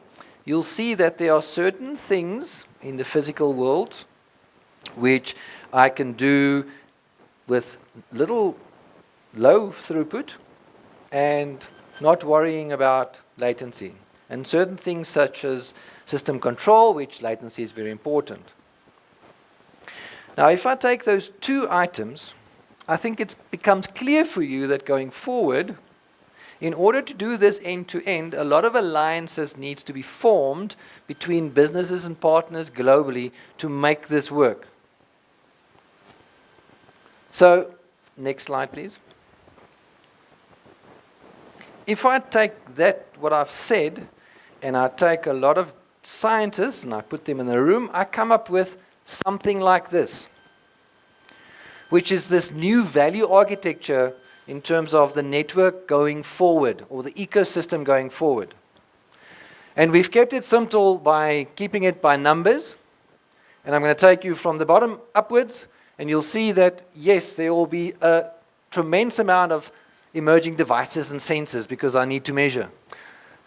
you'll see that there are certain things in the physical world which I can do with little low throughput and not worrying about latency. And certain things such as system control, which latency is very important. Now, if I take those 2 items, I think it becomes clear for you that going forward, in order to do this end-to-end, a lot of alliances needs to be formed between businesses and partners globally to make this work. So, next slide, please. If I take that, what I've said, and I take a lot of scientists and I put them in a room, I come up with something like this, which is this new value architecture in terms of the network going forward, or the ecosystem going forward. And we've kept it simple by keeping it by numbers. And I'm going to take you from the bottom upwards, and you'll see that, yes, there will be a tremendous amount of emerging devices and sensors because I need to measure.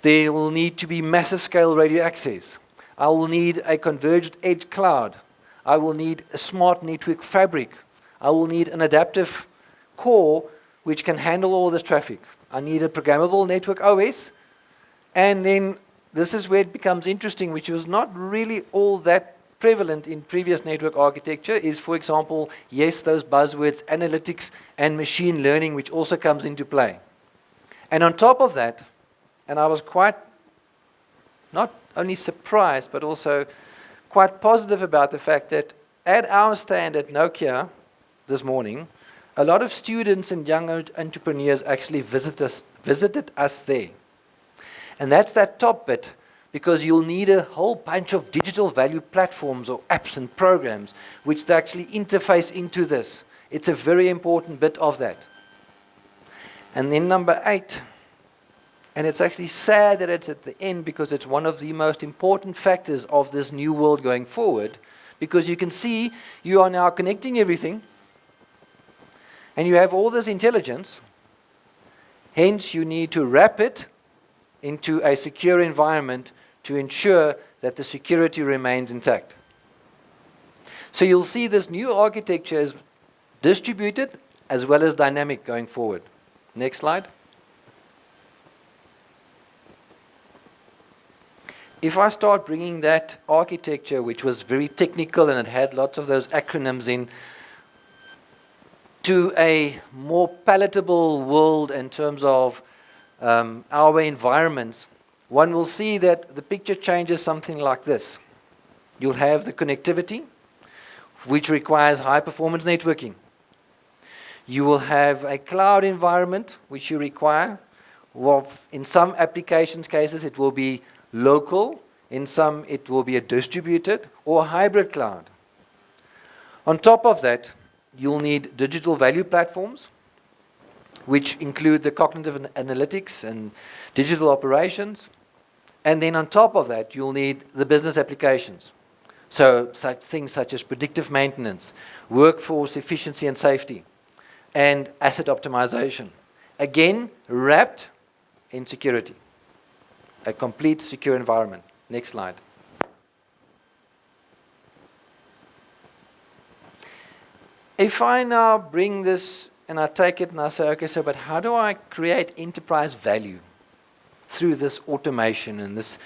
There will need to be massive scale radio access. I will need a converged edge cloud. I will need a smart network fabric. I will need an adaptive core which can handle all this traffic. I need a programmable network OS. And then this is where it becomes interesting, which was not really all that prevalent in previous network architecture, is, for example, yes, those buzzwords, analytics and machine learning, which also comes into play. And on top of that, and I was quite not only surprised, but also quite positive about the fact that at our stand at Nokia this morning, a lot of students and young entrepreneurs actually visited us there. And that's that top bit, because you'll need a whole bunch of digital value platforms or apps and programs which they actually interface into this. It's a very important bit of that. And then number 8, and it's actually sad that it's at the end, because it's one of the most important factors of this new world going forward, because you can see you are now connecting everything, and you have all this intelligence, hence you need to wrap it into a secure environment to ensure that the security remains intact. So you'll see this new architecture is distributed as well as dynamic going forward. Next slide. If I start bringing that architecture, which was very technical and it had lots of those acronyms in, to a more palatable world in terms of our environments, one will see that the picture changes something like this. You'll have the connectivity, which requires high performance networking. You will have a cloud environment, which you require. Well, in some applications cases, it will be local. In some, it will be a distributed or a hybrid cloud. On top of that, you'll need digital value platforms, which include the cognitive analytics and digital operations. And then on top of that, you'll need the business applications. So such things such as predictive maintenance, workforce efficiency and safety, and asset optimization. Again, wrapped in security. A complete secure environment. Next slide. If I now bring this and I take it and I say, okay, so but how do I create enterprise value through this automation and this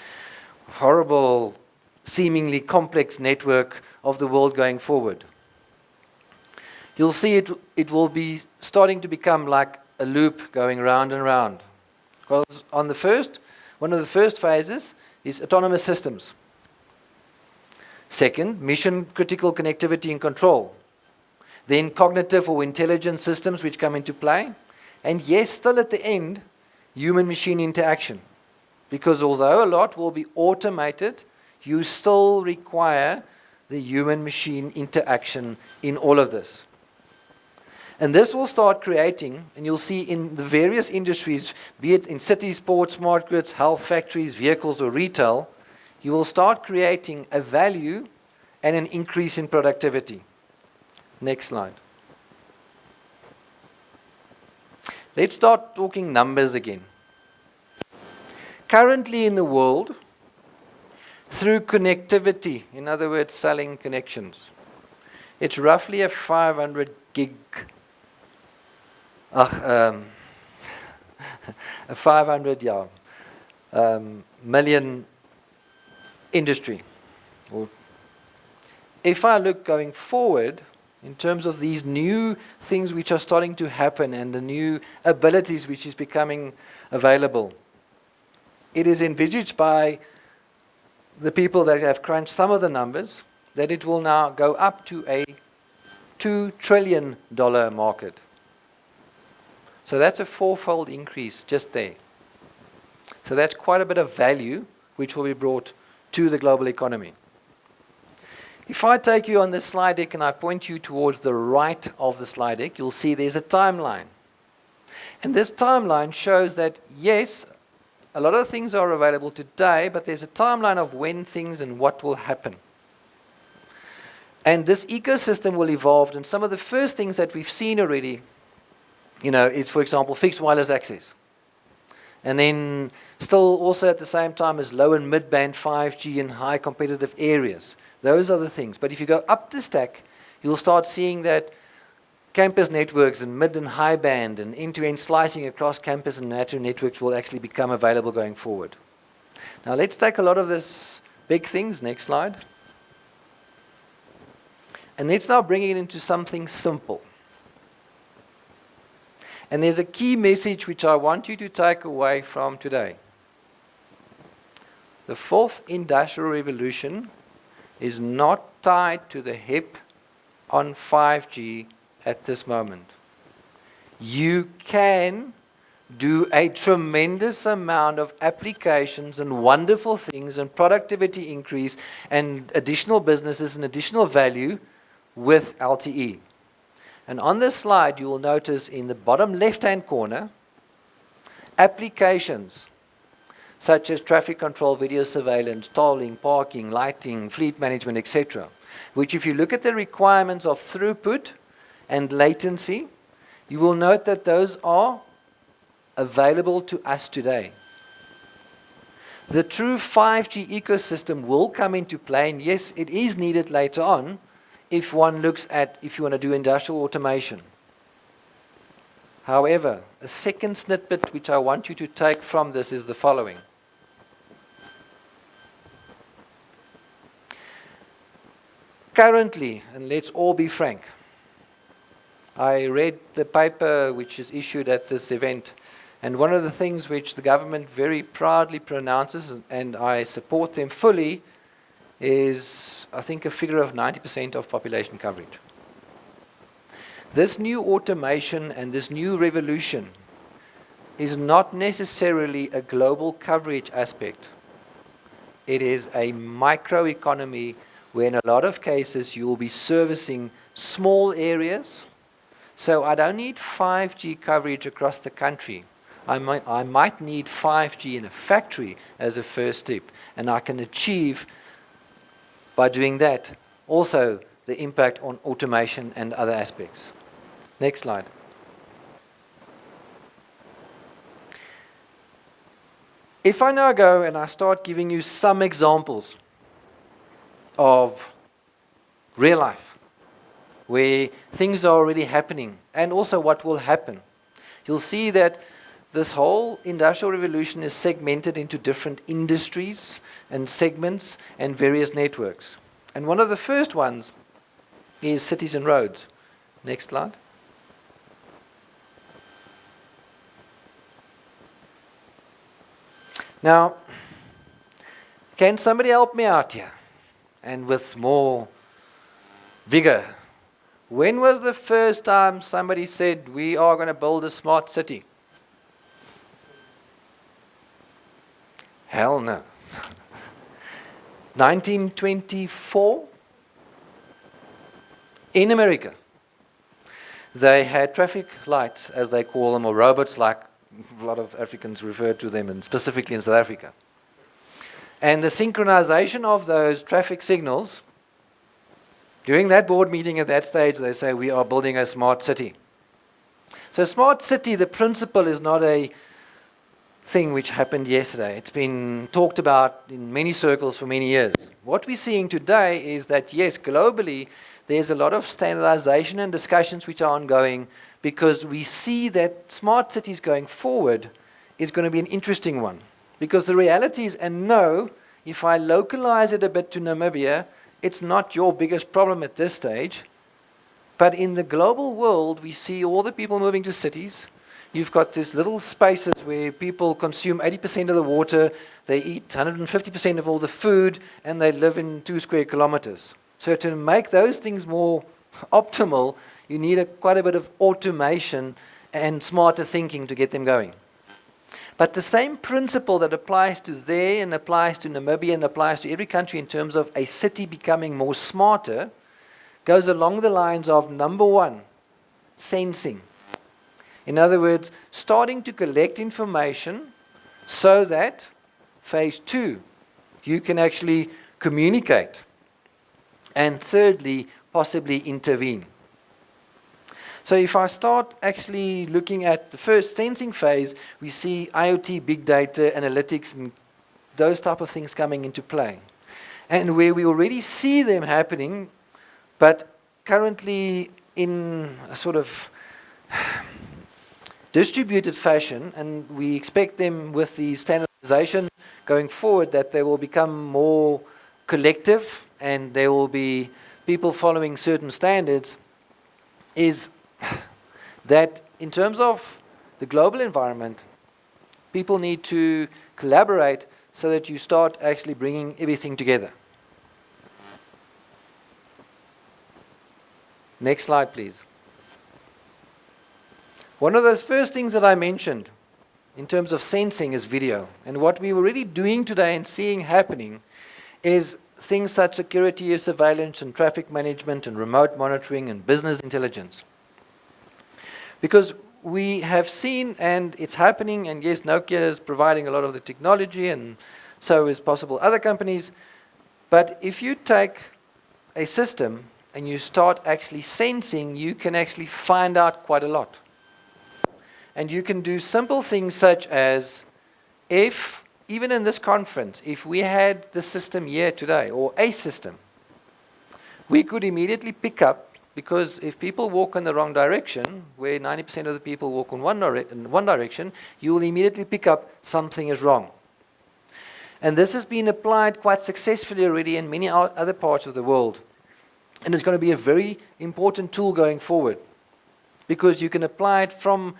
horrible, seemingly complex network of the world going forward? You'll see it will be starting to become like a loop going round and round. Because one of the first phases is autonomous systems. Second, mission critical connectivity and control. Then cognitive or intelligent systems which come into play. And yes, still at the end, human-machine interaction. Because although a lot will be automated, you still require the human-machine interaction in all of this. And this will start creating, and you'll see in the various industries, be it in cities, ports, smart grids, health factories, vehicles, or retail, you will start creating a value and an increase in productivity. Next slide. Let's start talking numbers again. Currently in the world, through connectivity, in other words, selling connections, it's roughly a 500 gig, a 500 million industry. If I look going forward, in terms of these new things which are starting to happen and the new abilities which is becoming available, it is envisaged by the people that have crunched some of the numbers that it will now go up to a $2 trillion market. So that's a fourfold increase just there. So that's quite a bit of value which will be brought to the global economy. If I take you on this slide deck and I point you towards the right of the slide deck, you'll see there's a timeline. And this timeline shows that, yes, a lot of things are available today, but there's a timeline of when things and what will happen. And this ecosystem will evolve, and some of the first things that we've seen already, is, for example, fixed wireless access. And then still also at the same time as low and mid-band 5G in high competitive areas. Those are the things. But if you go up the stack, you'll start seeing that campus networks and mid and high band and end-to-end slicing across campus and natural networks will actually become available going forward. Now let's take a lot of this big things. Next slide. And let's now bring it into something simple. And there's a key message which I want you to take away from today. The fourth industrial revolution is not tied to the hip on 5G at this moment. You can do a tremendous amount of applications and wonderful things and productivity increase and additional businesses and additional value with LTE. And on this slide, you will notice in the bottom left-hand corner, applications such as traffic control, video surveillance, tolling, parking, lighting, fleet management, etc., which if you look at the requirements of throughput and latency, you will note that those are available to us today. The true 5G ecosystem will come into play, and yes, it is needed later on if one looks at if you want to do industrial automation. However, a second snippet which I want you to take from this is the following. Currently, and let's all be frank, I read the paper which is issued at this event, And one of the things which the government very proudly pronounces, and I support them fully, is, I think, a figure of 90% of population coverage. This new automation and this new revolution is not necessarily a global coverage aspect. It is a microeconomy where in a lot of cases you will be servicing small areas. So I don't need 5G coverage across the country. I might need 5G in a factory as a first step. And I can achieve, by doing that, also the impact on automation and other aspects. Next slide. If I now go and I start giving you some examples of real life, where things are already happening, and also what will happen, you'll see that this whole industrial revolution is segmented into different industries and segments and various networks. And one of the first ones is cities and roads. Next slide. Now, can somebody help me out here? And with more vigor. When was the first time somebody said, we are going to build a smart city? Hell no. 1924, in America, they had traffic lights, as they call them, or robots, like a lot of Africans refer to them, and specifically in South Africa. And the synchronization of those traffic signals, during that board meeting at that stage, they say, we are building a smart city. So smart city, the principle is not a thing which happened yesterday. It's been talked about in many circles for many years. What we're seeing today is that, yes, globally, there's a lot of standardization and discussions which are ongoing, because we see that smart cities going forward is going to be an interesting one. Because the reality is, and no, if I localize it a bit to Namibia, it's not your biggest problem at this stage. But in the global world, we see all the people moving to cities. You've got these little spaces where people consume 80% of the water, they eat 150% of all the food, and they live in 2 square kilometers. So to make those things more optimal, you need quite a bit of automation and smarter thinking to get them going. But the same principle that applies to there and applies to Namibia and applies to every country in terms of a city becoming more smarter goes along the lines of, number one, sensing. In other words, starting to collect information so that, phase 2, you can actually communicate. And thirdly, possibly intervene. So if I start actually looking at the first sensing phase, we see IoT, big data, analytics, and those type of things coming into play. And where we already see them happening, but currently in a sort of distributed fashion, and we expect them with the standardization going forward that they will become more collective and there will be people following certain standards, is that in terms of the global environment, people need to collaborate so that you start actually bringing everything together. Next slide, please. One of those first things that I mentioned in terms of sensing is video. And what we're already doing today and seeing happening is things such as security, surveillance, and traffic management, and remote monitoring, and business intelligence. Because we have seen, and it's happening, and yes, Nokia is providing a lot of the technology, and so is possible other companies. But if you take a system and you start actually sensing, you can actually find out quite a lot. And you can do simple things such as, if, even in this conference, if we had the system here today, or a system, we could immediately pick up, because if people walk in the wrong direction, where 90% of the people walk in one direction, you will immediately pick up something is wrong. And this has been applied quite successfully already in many other parts of the world. And it's going to be a very important tool going forward, because you can apply it from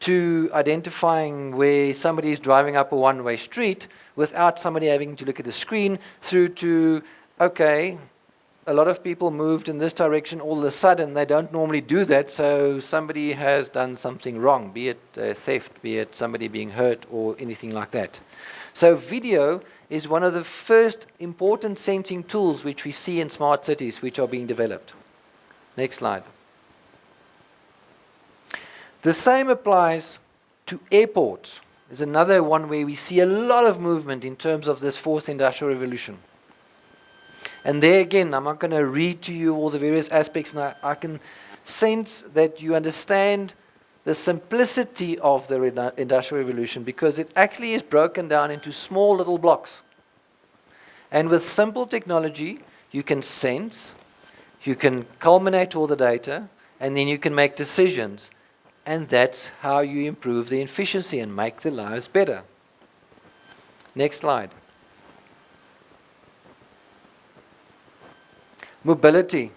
to identifying where somebody is driving up a one-way street without somebody having to look at the screen, through to, okay, a lot of people moved in this direction all of a sudden. They don't normally do that, so somebody has done something wrong, be it theft, be it somebody being hurt or anything like that. So video is one of the first important sensing tools which we see in smart cities which are being developed. Next slide. The same applies to airports. There's another one where we see a lot of movement in terms of this fourth industrial revolution. And there again, I'm not going to read to you all the various aspects, and I can sense that you understand the simplicity of the industrial revolution, because it actually is broken down into small little blocks. And with simple technology, you can sense, you can culminate all the data, and then you can make decisions. And that's how you improve the efficiency and make the lives better. Next slide. Mobility.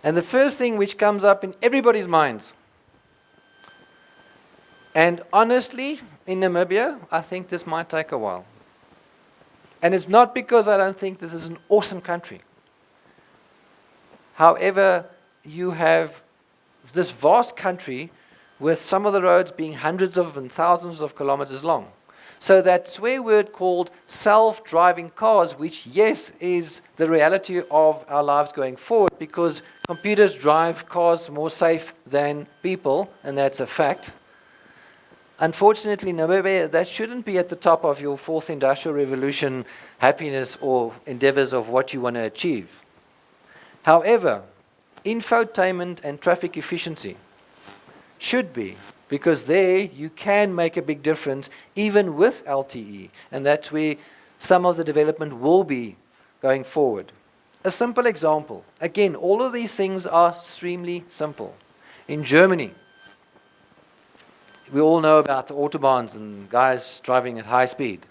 And the first thing which comes up in everybody's minds, and honestly, in Namibia, I think this might take a while. And it's not because I don't think this is an awesome country. However, you have this vast country with some of the roads being hundreds of and thousands of kilometers long. So that swear word called self-driving cars, which, yes, is the reality of our lives going forward, because computers drive cars more safe than people, and that's a fact. Unfortunately, Namibia, that shouldn't be at the top of your fourth industrial revolution happiness or endeavors of what you want to achieve. However, infotainment and traffic efficiency should be, because there you can make a big difference even with LTE, and that's where some of the development will be going forward. A simple example, again, all of these things are extremely simple. In Germany, we all know about the autobahns and guys driving at high speed.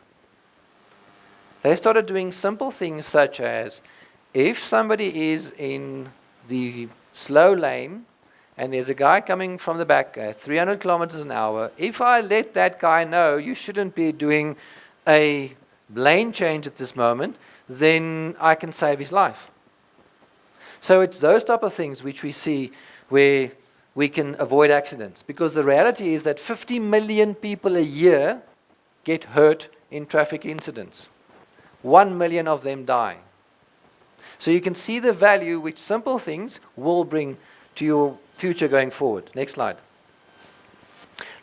They started doing simple things such as, if somebody is in the slow lane and there's a guy coming from the back at 300 kilometers an hour, if I let that guy know you shouldn't be doing a lane change at this moment, then I can save his life. So it's those type of things which we see where we can avoid accidents, because the reality is that 50 million people a year get hurt in traffic incidents. 1 million of them die. So you can see the value which simple things will bring to your future going forward. Next slide.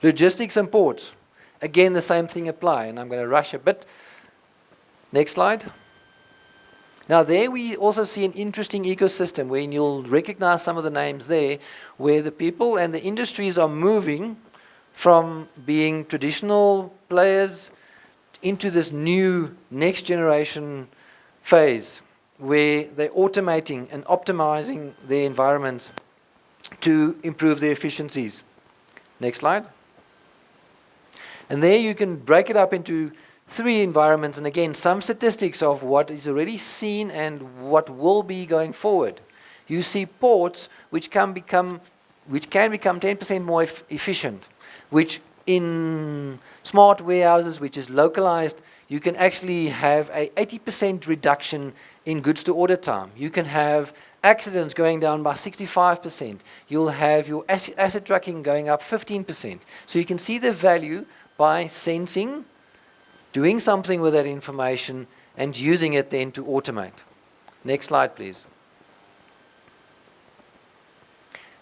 Logistics and ports. Again, the same thing apply, and I'm going to rush a bit. Next slide. Now there we also see an interesting ecosystem where you'll recognize some of the names there, where the people and the industries are moving from being traditional players into this new next generation phase, where they're automating and optimizing their environments to improve their efficiencies. Next slide. And there you can break it up into 3 environments, and again, some statistics of what is already seen and what will be going forward. You see ports which can become 10% more efficient, which in smart warehouses, which is localized, you can actually have a 80% reduction in goods to order time. You can have accidents going down by 65%. You'll have your asset tracking going up 15%. So you can see the value by sensing, doing something with that information, and using it then to automate. Next slide, please.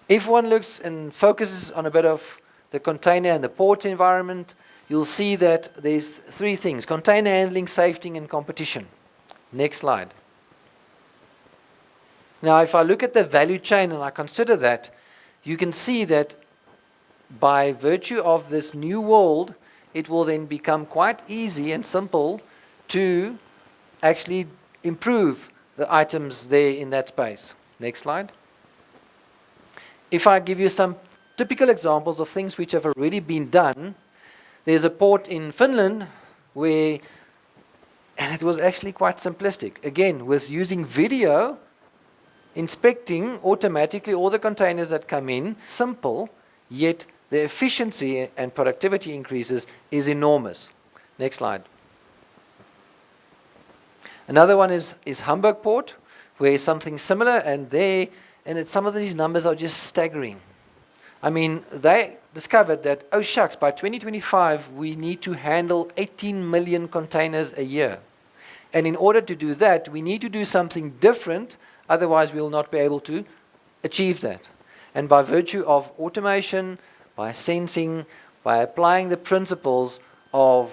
If one looks and focuses on a bit of the container and the port environment, you'll see that there's 3 things: container handling, safety, and competition. Next slide. Now, if I look at the value chain and I consider that, you can see that by virtue of this new world, it will then become quite easy and simple to actually improve the items there in that space. Next slide. If I give you some typical examples of things which have already been done, there's a port in Finland where, and it was actually quite simplistic, again, with using video, inspecting automatically all the containers that come in, simple, yet the efficiency and productivity increases is enormous. Next slide. Another one is Hamburg Port, where something similar, and some of these numbers are just staggering. I mean, they discovered that, oh shucks, by 2025 we need to handle 18 million containers a year. And in order to do that, we need to do something different, otherwise we'll not be able to achieve that. And by virtue of automation, by sensing, by applying the principles of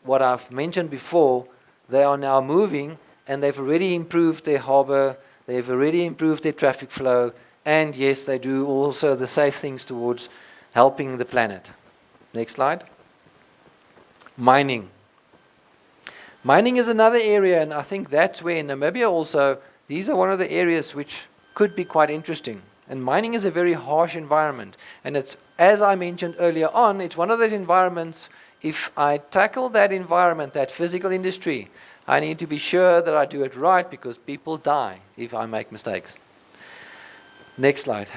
what I've mentioned before, they are now moving, and they've already improved their harbor, they've already improved their traffic flow, and yes, they do also the safe things towards helping the planet. Next slide. Mining. Mining is another area, and I think that's where in Namibia also, these are one of the areas which could be quite interesting. And mining is a very harsh environment. And it's, as I mentioned earlier on, it's one of those environments, if I tackle that environment, that physical industry, I need to be sure that I do it right, because people die if I make mistakes. Next slide.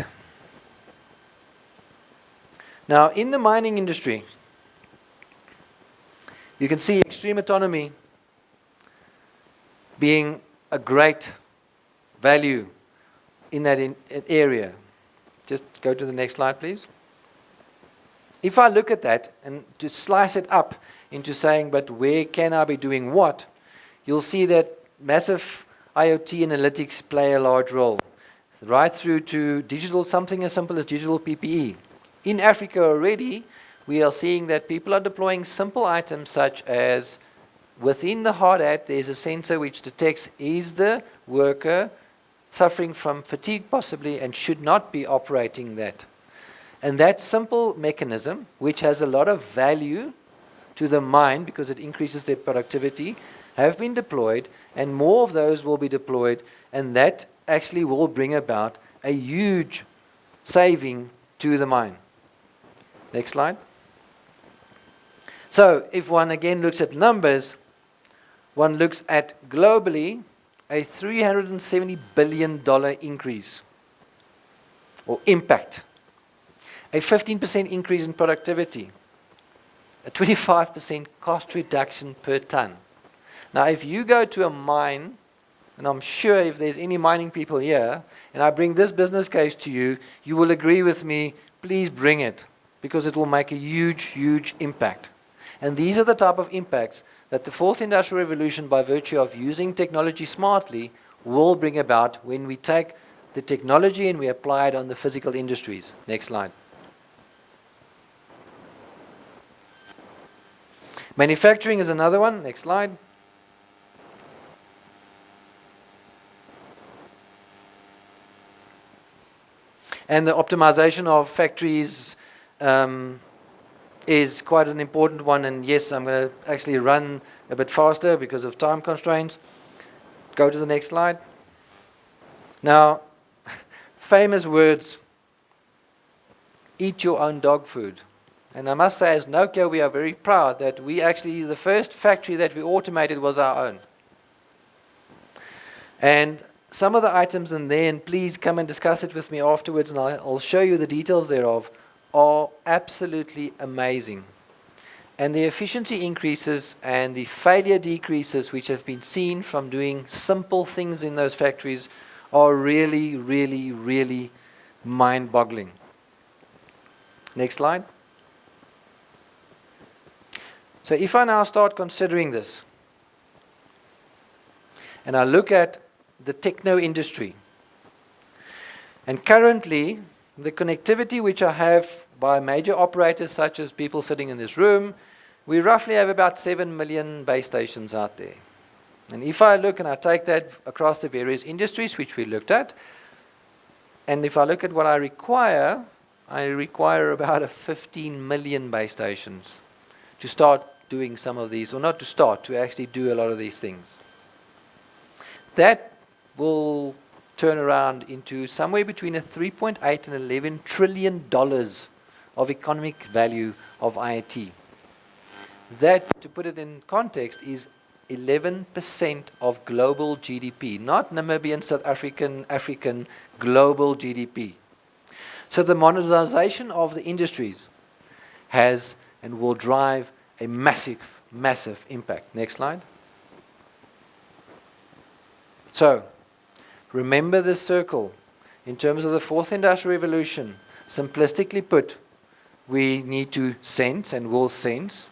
Now, in the mining industry, you can see extreme autonomy being a great value in that area. Just go to the next slide, please. If I look at that and to slice it up into saying, but where can I be doing what, you'll see that massive IoT analytics play a large role, right through to digital, something as simple as digital PPE. In Africa already, we are seeing that people are deploying simple items such as within the hard hat, there's a sensor which detects is the worker suffering from fatigue possibly and should not be operating that. And that simple mechanism, which has a lot of value to the mine because it increases their productivity, have been deployed, and more of those will be deployed, and that actually will bring about a huge saving to the mine. Next slide. So if one again looks at numbers, one looks at globally a $370 billion increase or impact, a 15% increase in productivity, a 25% cost reduction per ton. Now, if you go to a mine, and I'm sure if there's any mining people here, and I bring this business case to you, you will agree with me, please bring it, because it will make a huge, huge impact. And these are the type of impacts that the fourth industrial revolution, by virtue of using technology smartly, will bring about when we take the technology and we apply it on the physical industries. Next slide. Manufacturing is another one. Next slide. And the optimization of factories is quite an important one. And yes, I'm going to actually run a bit faster because of time constraints. Go to the next slide. Now, famous words, eat your own dog food. And I must say, as Nokia, we are very proud that we actually, the first factory that we automated was our own. And some of the items in there, and please come and discuss it with me afterwards, and I'll show you the details thereof, are absolutely amazing. And the efficiency increases and the failure decreases which have been seen from doing simple things in those factories are really, really, really mind-boggling. Next slide. So if I now start considering this, and I look at the techno industry, and currently the connectivity which I have by major operators such as people sitting in this room, we roughly have about 7 million base stations out there. And if I look and I take that across the various industries which we looked at, and if I look at what I require about a 15 million base stations to start doing some of these, or not to start, to actually do a lot of these things. That will turn around into somewhere between a 3.8 and $11 trillion of economic value of IoT. That, to put it in context, is 11% of global GDP, not Namibian, South African global GDP. So the monetization of the industries has and will drive a massive, massive impact. Next slide. So, remember this circle. In terms of the fourth industrial revolution, simplistically put, we need to sense and will sense.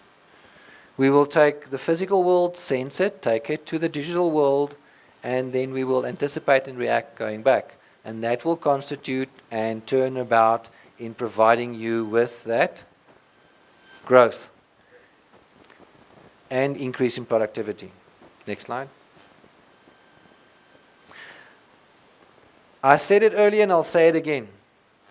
We will take the physical world, sense it, take it to the digital world, and then we will anticipate and react going back. And that will constitute and turn about in providing you with that growth and increase in productivity. Next slide. I said it earlier and I'll say it again.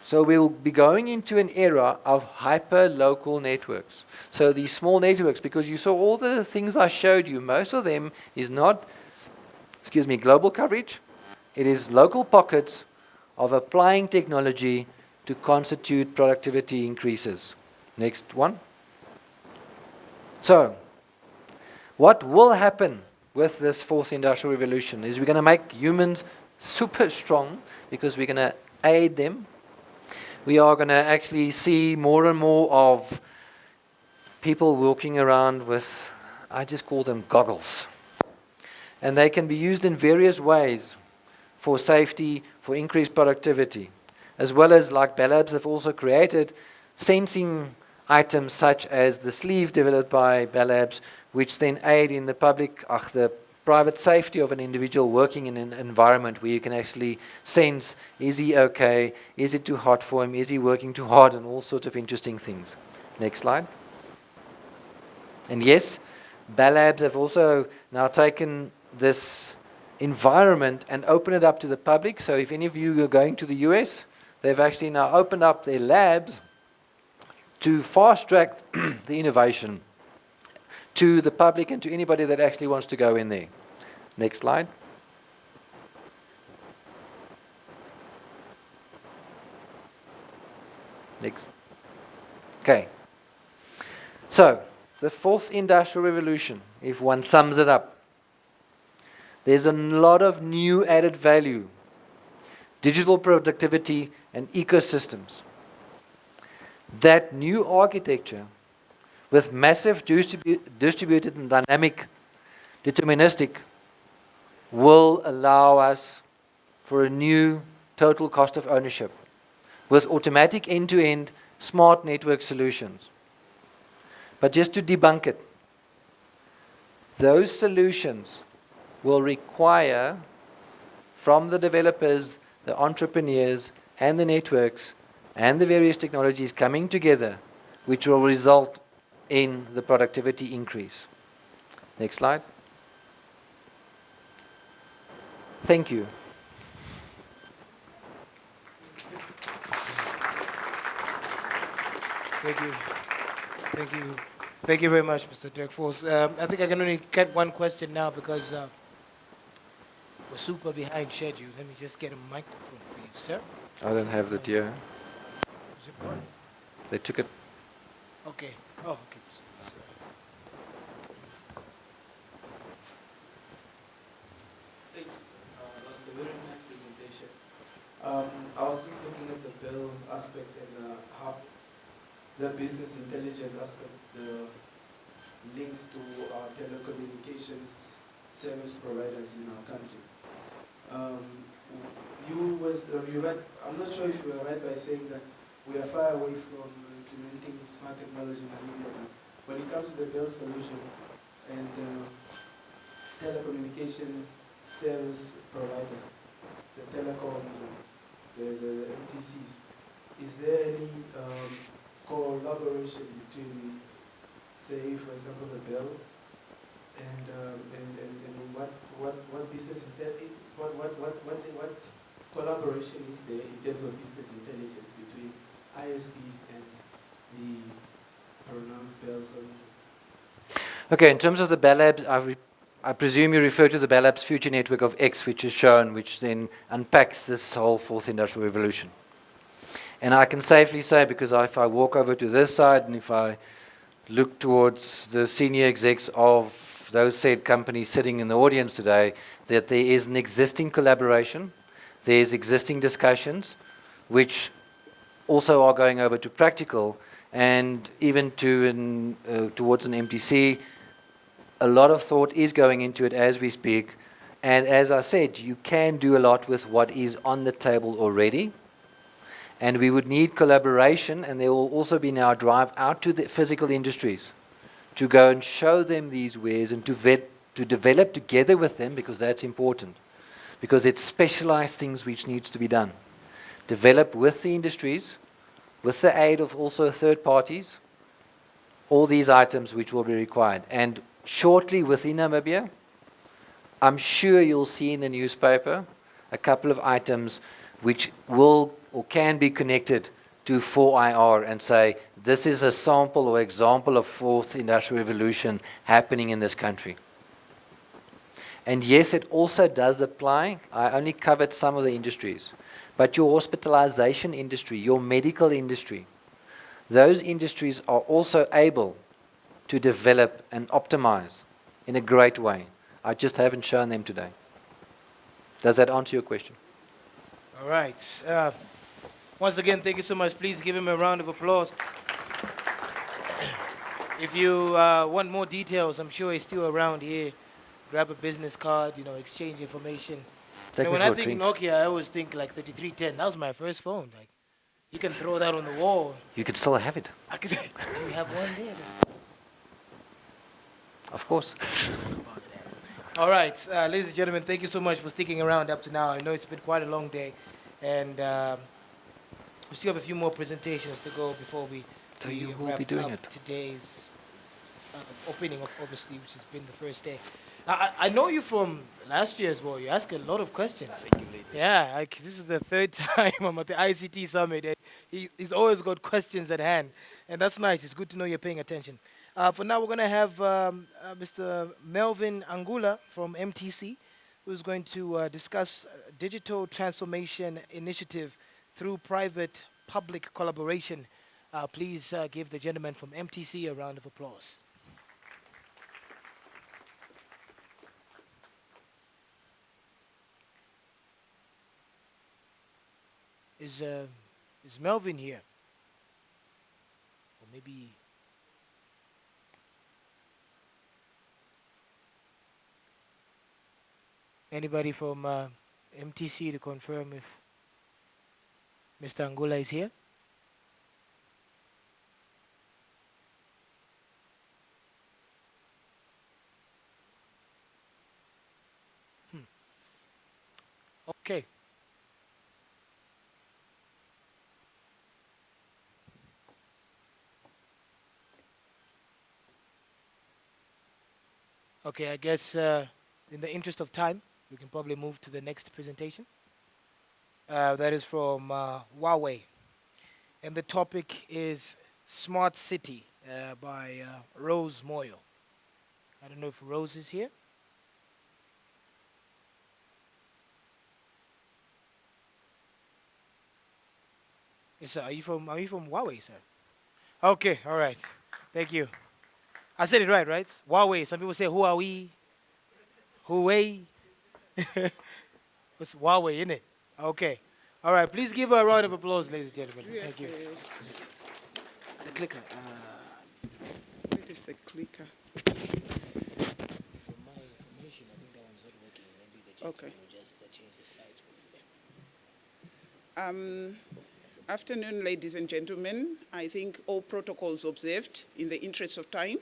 So we'll be going into an era of hyper-local networks. So these small networks, because you saw all the things I showed you, most of them is not, global coverage. It is local pockets of applying technology to constitute productivity increases. Next one. So, what will happen with this fourth industrial revolution is we're going to make humans super strong because we're going to aid them. We are going to actually see more and more of people walking around with, I just call them goggles. And they can be used in various ways for safety, for increased productivity, as well as, like Bell Labs have also created, sensing items such as the sleeve developed by Bell Labs, which then aid in the the private safety of an individual working in an environment where you can actually sense, is he okay, is it too hot for him, is he working too hard, and all sorts of interesting things. Next slide. And yes, Bell Labs have also now taken this environment and opened it up to the public. So if any of you are going to the US, they've actually now opened up their labs to fast track the innovation to the public and to anybody that actually wants to go in there. Next slide. Next. Okay. So, the fourth industrial revolution, if one sums it up, there's a lot of new added value, digital productivity and ecosystems. That new architecture with massive distributed and dynamic, deterministic, will allow us for a new total cost of ownership with automatic end-to-end smart network solutions. But just to debunk it, those solutions will require from the developers, the entrepreneurs, and the networks, and the various technologies coming together, which will result in the productivity increase. Next slide. Thank you. Thank you. Thank you. Thank you very much, Mr. Dirk Force. I think I can only get one question now because we're super behind schedule. Let me just get a microphone for you, sir. I don't have the deer. Is it gone? They took it. Okay. Oh, okay. Thank you, sir. That was a very nice presentation. I was just looking at the bill aspect and how the business intelligence aspect, the links to telecommunications service providers in our country. You right, I'm not sure if you were right by saying that we are far away from implementing smart technology in Namibia, but when it comes to the bill solution and telecommunication service providers, the telecoms and the MTCs, is there any collaboration between, say, for example, the bill and what business what collaboration is there in terms of business intelligence between ISPs and the pronounced Bell solution? Okay, in terms of the Bell Labs, I presume you refer to the Bell Labs Future Network of X, which is shown, which then unpacks this whole fourth industrial revolution. And I can safely say, because if I walk over to this side and if I look towards the senior execs of those said companies sitting in the audience today, that there is an existing collaboration, there's existing discussions, which also are going over to practical, and even towards an MTC. A lot of thought is going into it as we speak. And as I said, you can do a lot with what is on the table already. And we would need collaboration, and there will also be now a drive out to the physical industries to go and show them these wares and to develop together with them, because that's important. Because it's specialized things which needs to be done. Develop with the industries, with the aid of also third parties, all these items which will be required. And shortly within Namibia, I'm sure you'll see in the newspaper a couple of items which will or can be connected to 4IR and say, this is a sample or example of fourth industrial revolution happening in this country. And yes, it also does apply. I only covered some of the industries. But your hospitalization industry, your medical industry, those industries are also able to develop and optimize in a great way. I just haven't shown them today. Does that answer your question? All right. Once again, thank you so much. Please give him a round of applause. If you want more details, I'm sure he's still around here. Grab a business card, exchange information. Take me When for I a think drink. Nokia, I always think like 3310. That was my first phone. Like, you can throw that on the wall. You could still have it, Do you have one there? of course. All right, ladies and gentlemen, thank you so much for sticking around up to now. I know it's been quite a long day, and we still have a few more presentations to go before we So you will wrap be doing up it. today's opening, obviously, which has been the first day. I know you from last year as well. You ask a lot of questions. Yeah, this is the third time I'm at the ICT Summit. And he's always got questions at hand, and that's nice. It's good to know you're paying attention. For now, we're going to have Mr. Melvin Angula from MTC, who's going to discuss digital transformation initiative through private-public collaboration. Please give the gentleman from MTC a round of applause. Is Melvin here? Or maybe anybody from MTC to confirm if Mr. Angula is here? Okay. Okay, I guess in the interest of time, we can probably move to the next presentation. That is from Huawei. And the topic is Smart City by Rose Moyo. I don't know if Rose is here. Yes, sir. Are you from Huawei, sir? Okay, all right. Thank you. I said it right? Huawei. Some people say Huawei. Huawei. It's Huawei, isn't it? Okay. All right. Please give her a round of applause, ladies and gentlemen. Thank you. The clicker. Where is the clicker? From my information, I think that one's not working. Maybe the Okay. will just change the slides. Afternoon, ladies and gentlemen. I think all protocols observed in the interest of time.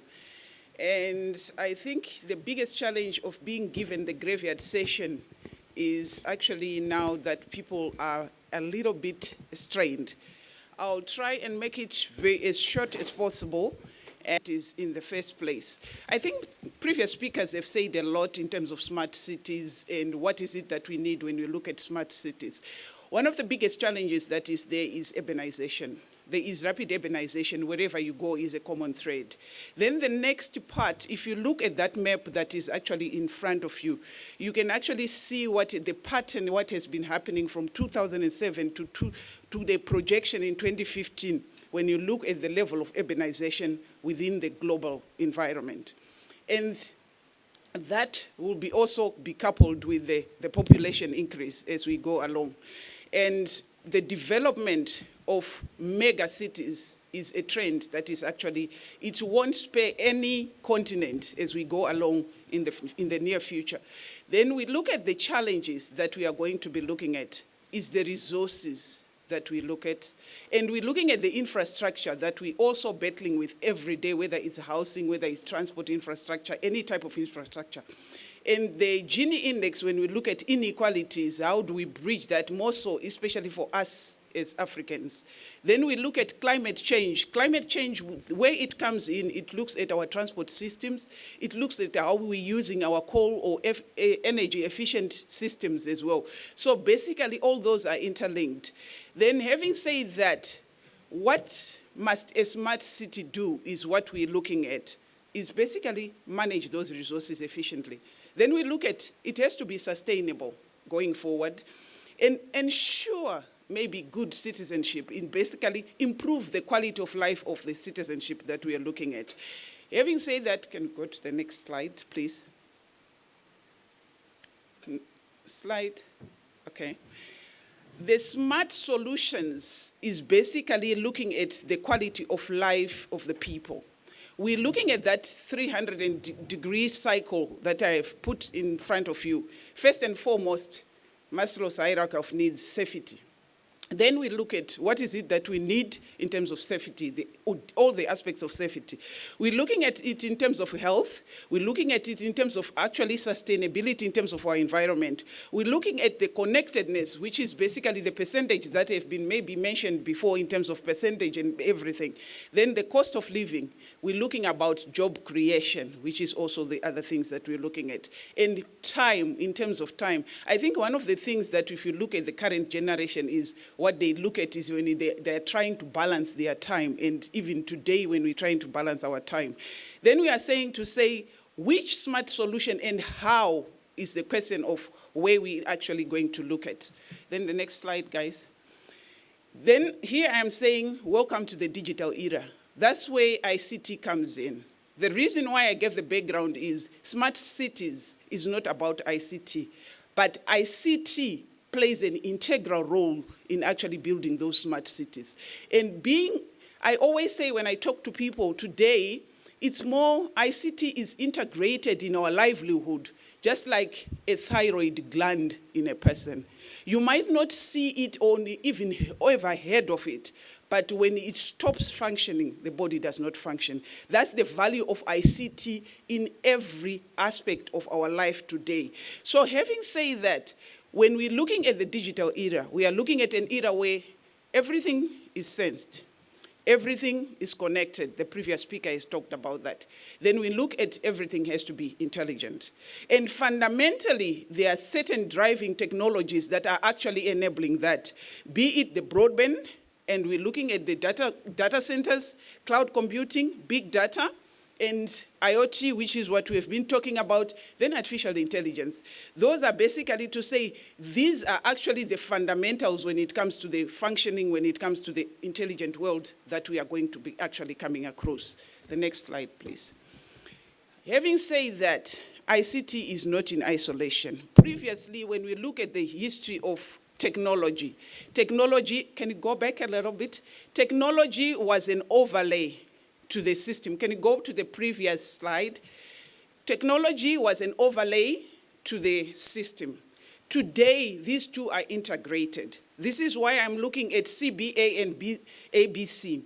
And I think the biggest challenge of being given the graveyard session is actually now that people are a little bit strained. I'll try and make it as short as possible, and it is in the first place. I think previous speakers have said a lot in terms of smart cities and what is it that we need when we look at smart cities. One of the biggest challenges that is there is urbanization. There is rapid urbanization. Wherever you go is a common thread. Then the next part, if you look at that map that is actually in front of you, you can actually see what the pattern, what has been happening from 2007 to the projection in 2015 when you look at the level of urbanization within the global environment. And that will be also be coupled with the population increase as we go along. And the development of mega cities is a trend that is actually, it won't spare any continent as we go along in the near future. Then we look at the challenges that we are going to be looking at, is the resources that we look at. And we're looking at the infrastructure that we're also battling with every day, whether it's housing, whether it's transport infrastructure, any type of infrastructure. And the Gini index, when we look at inequalities, how do we bridge that more so, especially for us as Africans? Then we look at climate change. Climate change, where it comes in, it looks at our transport systems. It looks at how we're using our coal or energy efficient systems as well. So basically all those are interlinked. Then having said that, what must a smart city do is what we're looking at, is basically manage those resources efficiently. Then we look at, it has to be sustainable going forward and ensure maybe good citizenship, in basically improve the quality of life of the citizenship that we are looking at. Having said that, can you go to the next slide, please? Slide, okay. The smart solutions is basically looking at the quality of life of the people. We're looking at that 300-degree cycle that I have put in front of you. First and foremost, Maslow's hierarchy of needs, safety. Then we look at what is it that we need in terms of safety, all the aspects of safety. We're looking at it in terms of health. We're looking at it in terms of actually sustainability in terms of our environment. We're looking at the connectedness, which is basically the percentage that have been maybe mentioned before in terms of percentage and everything. Then the cost of living. We're looking about job creation, which is also the other things that we're looking at. And time, in terms of time. I think one of the things that if you look at the current generation is what they look at is when they're trying to balance their time. And even today when we're trying to balance our time. Then we are saying to say which smart solution and how is the question of where we're actually going to look at. Then the next slide, guys. Then here I'm saying welcome to the digital era. That's where ICT comes in. The reason why I gave the background is smart cities is not about ICT, but ICT plays an integral role in actually building those smart cities. And I always say when I talk to people today, it's more ICT is integrated in our livelihood, just like a thyroid gland in a person. You might not see it or even ever heard of it, but when it stops functioning, the body does not function. That's the value of ICT in every aspect of our life today. So having said that, when we're looking at the digital era, we are looking at an era where everything is sensed. Everything is connected. The previous speaker has talked about that. Then we look at everything has to be intelligent. And fundamentally, there are certain driving technologies that are actually enabling that, be it the broadband, and we're looking at the data centers, cloud computing, big data, and IoT, which is what we've been talking about, then artificial intelligence. Those are basically to say these are actually the fundamentals when it comes to the functioning, when it comes to the intelligent world that we are going to be actually coming across. The next slide, please. Having said that, ICT is not in isolation. Previously, when we look at the history of technology, can you go back a little bit? Technology was an overlay to the system. Can you go to the previous slide? Technology was an overlay to the system. Today, these two are integrated. This is why I'm looking at CBA and ABC.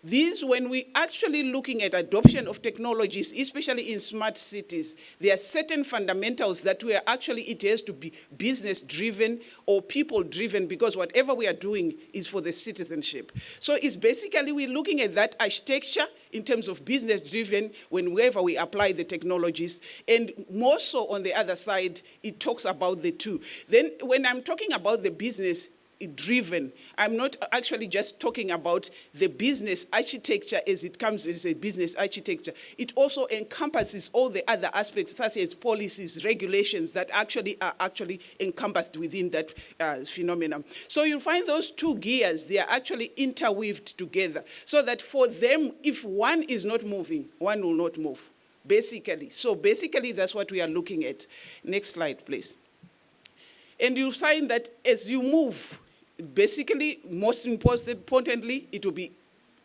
These, when we're actually looking at adoption of technologies, especially in smart cities, there are certain fundamentals that we are actually, it has to be business-driven or people-driven, because whatever we are doing is for the citizenship. So it's basically we're looking at that architecture in terms of business-driven whenever we apply the technologies, and more so on the other side, it talks about the two. Then when I'm talking about the business, driven, I'm not actually just talking about the business architecture as it comes as a business architecture. It also encompasses all the other aspects such as policies, regulations that actually are actually encompassed within that phenomenon. So you'll find those two gears, they are actually interweaved together so that for them, if one is not moving, one will not move, basically. So basically that's what we are looking at. Next slide, please. And you'll find that as you move basically, most importantly, it will be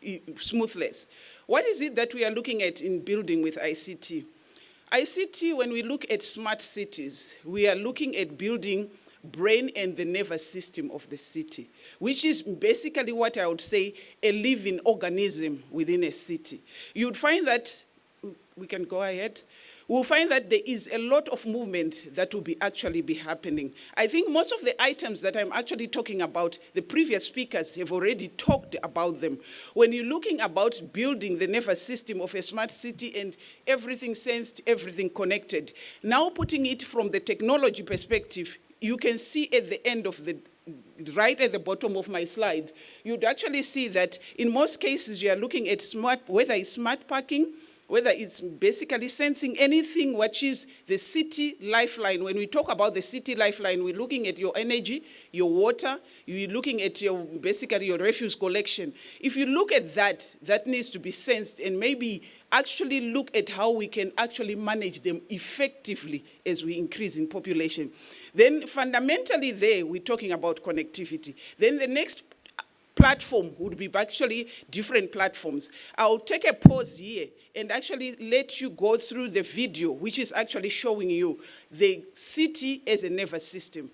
smoothless. What is it that we are looking at in building with ICT? ICT, when we look at smart cities, we are looking at building brain and the nervous system of the city, which is basically what I would say a living organism within a city. You'd find that, we can go ahead, we'll find that there is a lot of movement that will actually be happening. I think most of the items that I'm actually talking about, the previous speakers have already talked about them. When you're looking about building the nervous system of a smart city and everything sensed, everything connected, now putting it from the technology perspective, you can see at the end of the, right at the bottom of my slide, you'd actually see that in most cases you are looking at smart, whether it's smart parking, whether it's basically sensing anything which is the city lifeline. When we talk about the city lifeline, we're looking at your energy, your water, you're looking at your, basically your refuse collection. If you look at that, that needs to be sensed and maybe actually look at how we can actually manage them effectively as we increase in population. Then fundamentally there, we're talking about connectivity. Then the next platform would be actually different platforms. I'll take a pause here and actually let you go through the video, which is actually showing you the city as a nervous system.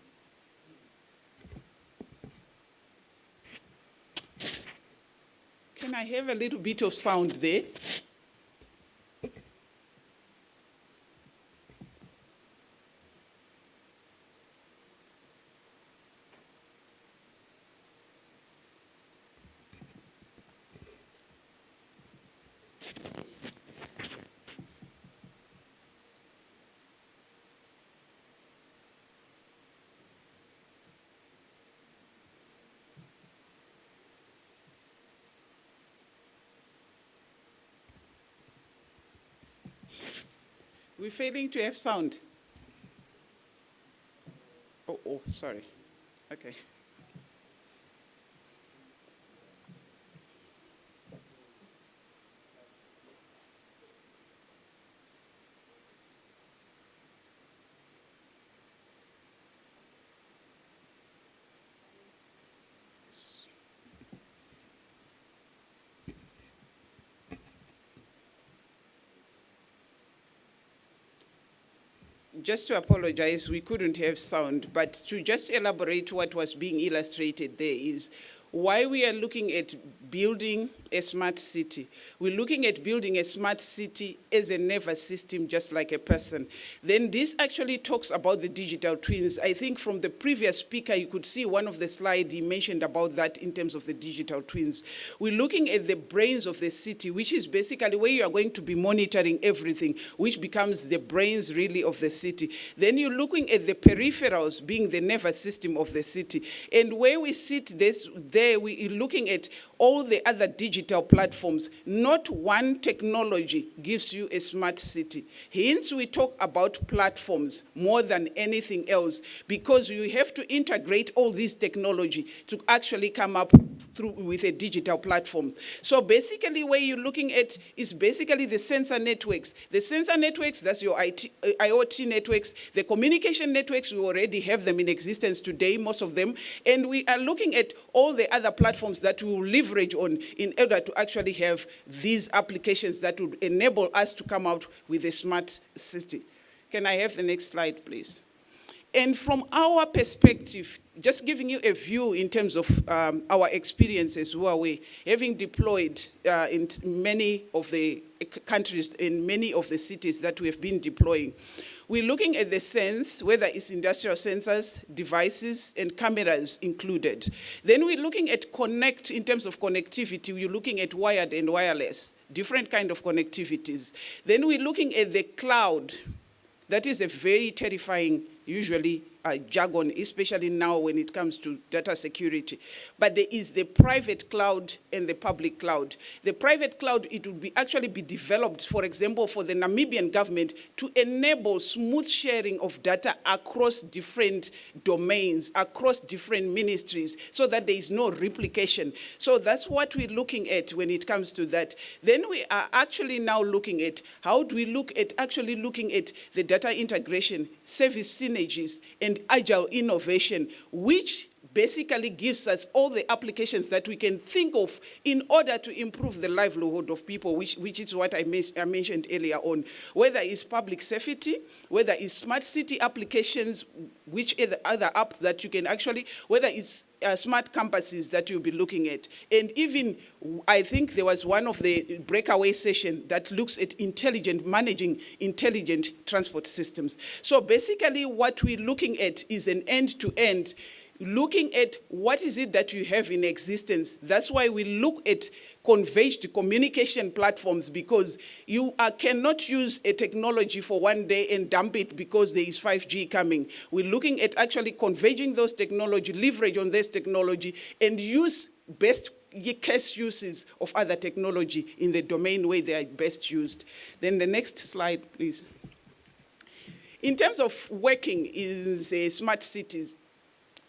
Can I have a little bit of sound there? We're failing to have sound. Oh, sorry. Okay. Just to apologize, we couldn't have sound, but to just elaborate what was being illustrated there is why we are looking at building a smart city. We're looking at building a smart city as a nervous system, just like a person. Then this actually talks about the digital twins. I think from the previous speaker, you could see one of the slides, he mentioned about that in terms of the digital twins. We're looking at the brains of the city, which is basically where you are going to be monitoring everything, which becomes the brains really of the city. Then you're looking at the peripherals being the nervous system of the city. And where we sit there, we're looking at all the other digital platforms. Not one technology gives you a smart city. Hence, we talk about platforms more than anything else, because you have to integrate all this technology to actually come up through with a digital platform. So basically, where you're looking at is basically the sensor networks. The sensor networks, that's your IoT networks. The communication networks, we already have them in existence today, most of them. And we are looking at all the other platforms that we will leverage on in order to actually have these applications that would enable us to come out with a smart city. Can I have the next slide, please? And from our perspective, just giving you a view in terms of our experiences, Huawei, having deployed in many of the countries, in many of the cities that we have been deploying, we're looking at the sense, whether it's industrial sensors, devices, and cameras included. Then we're looking at connect, in terms of connectivity, we're looking at wired and wireless, different kind of connectivities. Then we're looking at the cloud. That is a very terrifying, usually, jargon, especially now when it comes to data security. But there is the private cloud and the public cloud. The private cloud, it would actually be developed, for example, for the Namibian government to enable smooth sharing of data across different domains, across different ministries, so that there is no replication. So that's what we're looking at when it comes to that. Then we are actually now looking at how do we look at actually looking at the data integration, service synergies, and agile innovation, which basically gives us all the applications that we can think of in order to improve the livelihood of people, which is what I mentioned earlier on. Whether it's public safety, whether it's smart city applications, which are the other apps that you can actually, whether it's smart campuses that you'll be looking at. And even, I think there was one of the breakaway session that looks at managing intelligent transport systems. So basically what we're looking at is an end-to-end, looking at what is it that you have in existence. That's why we look at converged communication platforms, because you cannot use a technology for one day and dump it because there is 5G coming. We're looking at actually converging those technology, leverage on this technology, and use best case uses of other technology in the domain where they are best used. Then the next slide, please. In terms of working in smart cities,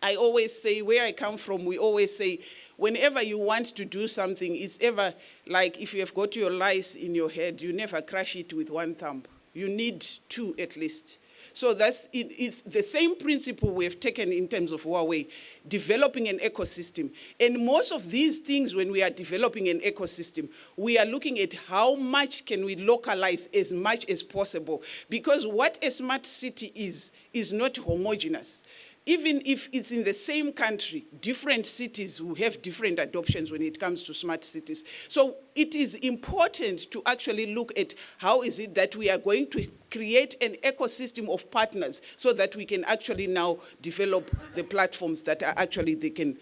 I always say, where I come from, we always say, whenever you want to do something, it's ever like if you have got your lice in your head, you never crush it with one thumb. You need two at least. So it's the same principle we have taken in terms of Huawei, developing an ecosystem. And most of these things, when we are developing an ecosystem, we are looking at how much can we localize as much as possible. Because what a smart city is not homogeneous. Even if it's in the same country, different cities will have different adoptions when it comes to smart cities. So it is important to actually look at how is it that we are going to create an ecosystem of partners so that we can actually now develop the platforms that are actually, they can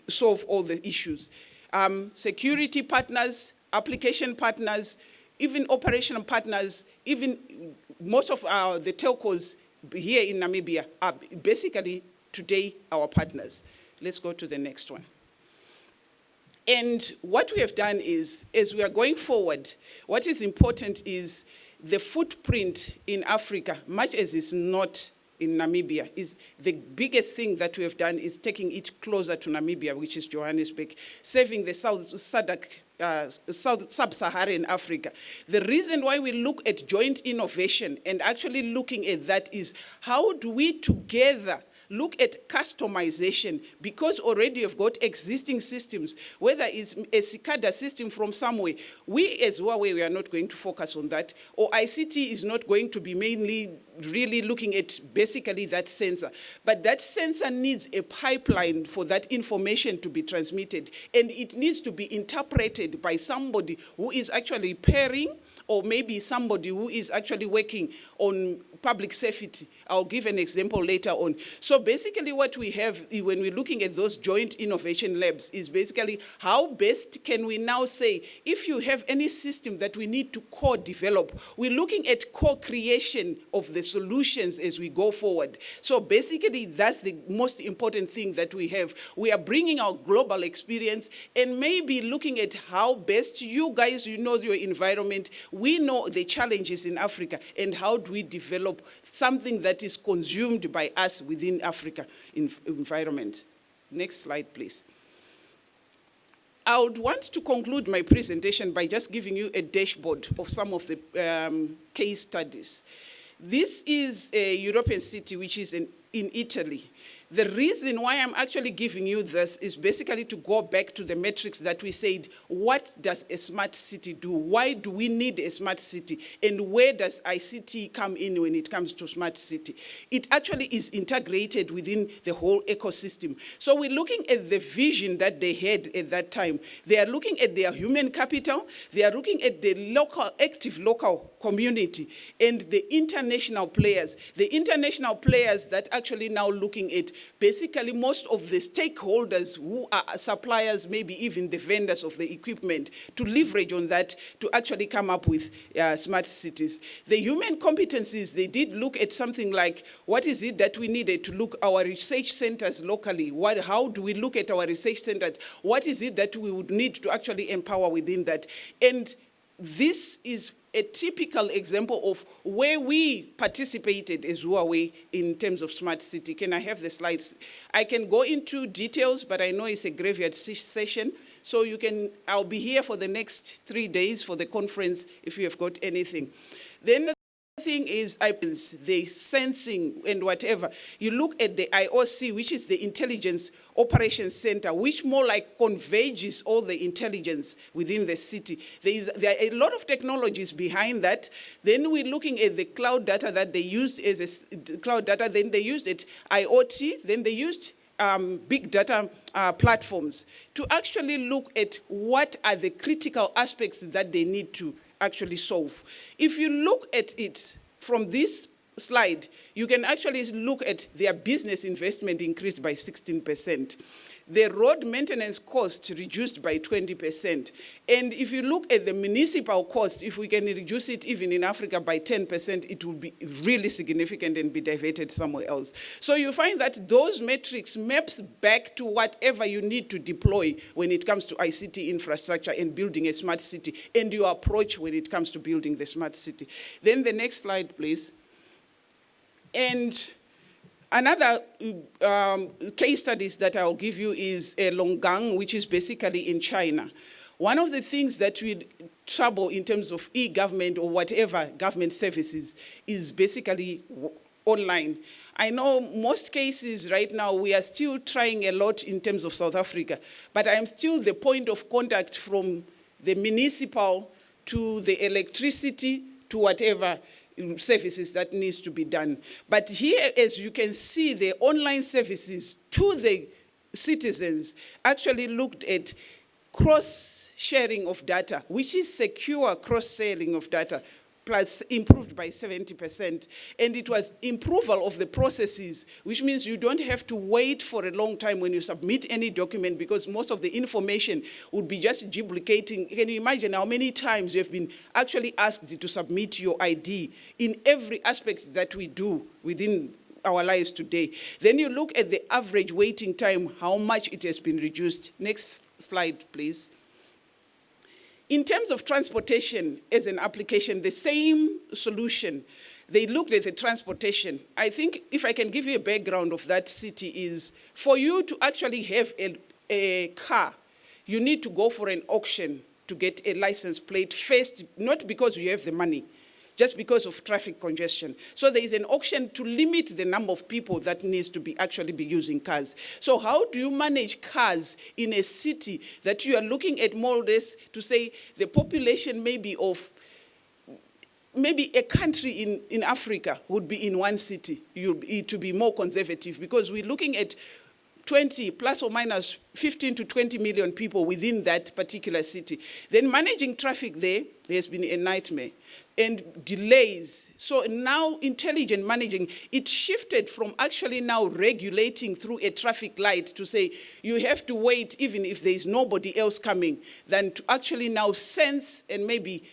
solve all the issues. Security partners, application partners, even operational partners, even most of the telcos here in Namibia are basically today our partners. Let's go to the next one. And what we have done is, as we are going forward, what is important is the footprint in Africa, much as it's not in Namibia, is the biggest thing that we have done is taking it closer to Namibia, which is Johannesburg, serving the sub-Saharan Africa. The reason why we look at joint innovation and actually looking at that is how do we together look at customization, because already you've got existing systems, whether it's a cicada system from somewhere. We as Huawei, we are not going to focus on that, or ICT is not going to be mainly really looking at basically that sensor. But that sensor needs a pipeline for that information to be transmitted, and it needs to be interpreted by somebody who is actually pairing, or maybe somebody who is actually working on public safety. I'll give an example later on. So basically what we have when we're looking at those joint innovation labs is basically how best can we now say, if you have any system that we need to co-develop, we're looking at co-creation of the solutions as we go forward. So basically that's the most important thing that we have. We are bringing our global experience and maybe looking at how best you guys, you know your environment, we know the challenges in Africa, and how do we develop something that is consumed by us within Africa environment. Next slide, please. I would want to conclude my presentation by just giving you a dashboard of some of the case studies. This is a European city which is in Italy. The reason why I'm actually giving you this is basically to go back to the metrics that we said, what does a smart city do? Why do we need a smart city? And where does ICT come in when it comes to smart city? It actually is integrated within the whole ecosystem. So we're looking at the vision that they had at that time. They are looking at their human capital. They are looking at the local, active local community and the international players. The international players that actually now looking at basically most of the stakeholders who are suppliers, maybe even the vendors of the equipment, to leverage on that to actually come up with smart cities. The human competencies, they did look at something like, what is it that we needed to look our research centers locally? How do we look at our research centers? What is it that we would need to actually empower within that? And this is a typical example of where we participated as Huawei in terms of smart city. Can I have the slides? I can go into details, but I know it's a graveyard session. So you can, I'll be here for the next 3 days for the conference if you have got anything. Then the thing is the sensing and whatever. You look at the IOC, which is the Intelligence Operations Center, which more like converges all the intelligence within the city. There are a lot of technologies behind that. Then we're looking at the cloud data that they used as cloud data. Then they used it IoT. Then they used big data platforms to actually look at what are the critical aspects that they need to actually solve. If you look at it from this slide, you can actually look at their business investment increased by 16%. The road maintenance cost reduced by 20%. And if you look at the municipal cost, if we can reduce it even in Africa by 10%, it will be really significant and be diverted somewhere else. So you find that those metrics maps back to whatever you need to deploy when it comes to ICT infrastructure and building a smart city, and your approach when it comes to building the smart city. Then the next slide, please. And another case studies that I'll give you is Longgang, which is basically in China. One of the things that we trouble in terms of e-government or whatever government services is basically online. I know most cases right now we are still trying a lot in terms of South Africa, but I am still the point of contact from the municipal to the electricity to whatever services that needs to be done. But here, as you can see, the online services to the citizens actually looked at cross-sharing of data, which is secure cross-sharing of data, plus improved by 70%. And it was improval of the processes, which means you don't have to wait for a long time when you submit any document, because most of the information would be just duplicating. Can you imagine how many times you have been actually asked to submit your ID in every aspect that we do within our lives today? Then you look at the average waiting time, how much it has been reduced. Next slide, please. In terms of transportation as an application, the same solution. They looked at the transportation. I think if I can give you a background of that city is, for you to actually have a car, you need to go for an auction to get a license plate first, not because you have the money, just because of traffic congestion. So there is an auction to limit the number of people that needs to be actually be using cars. So how do you manage cars in a city that you are looking at more or less to say the population maybe of maybe a country in Africa would be in one city, to be more conservative, because we're looking at 20 plus or minus 15 to 20 million people within that particular city. Then managing traffic there has been a nightmare, and delays. So now intelligent managing, it shifted from actually now regulating through a traffic light to say you have to wait even if there is nobody else coming, than to actually now sense and maybe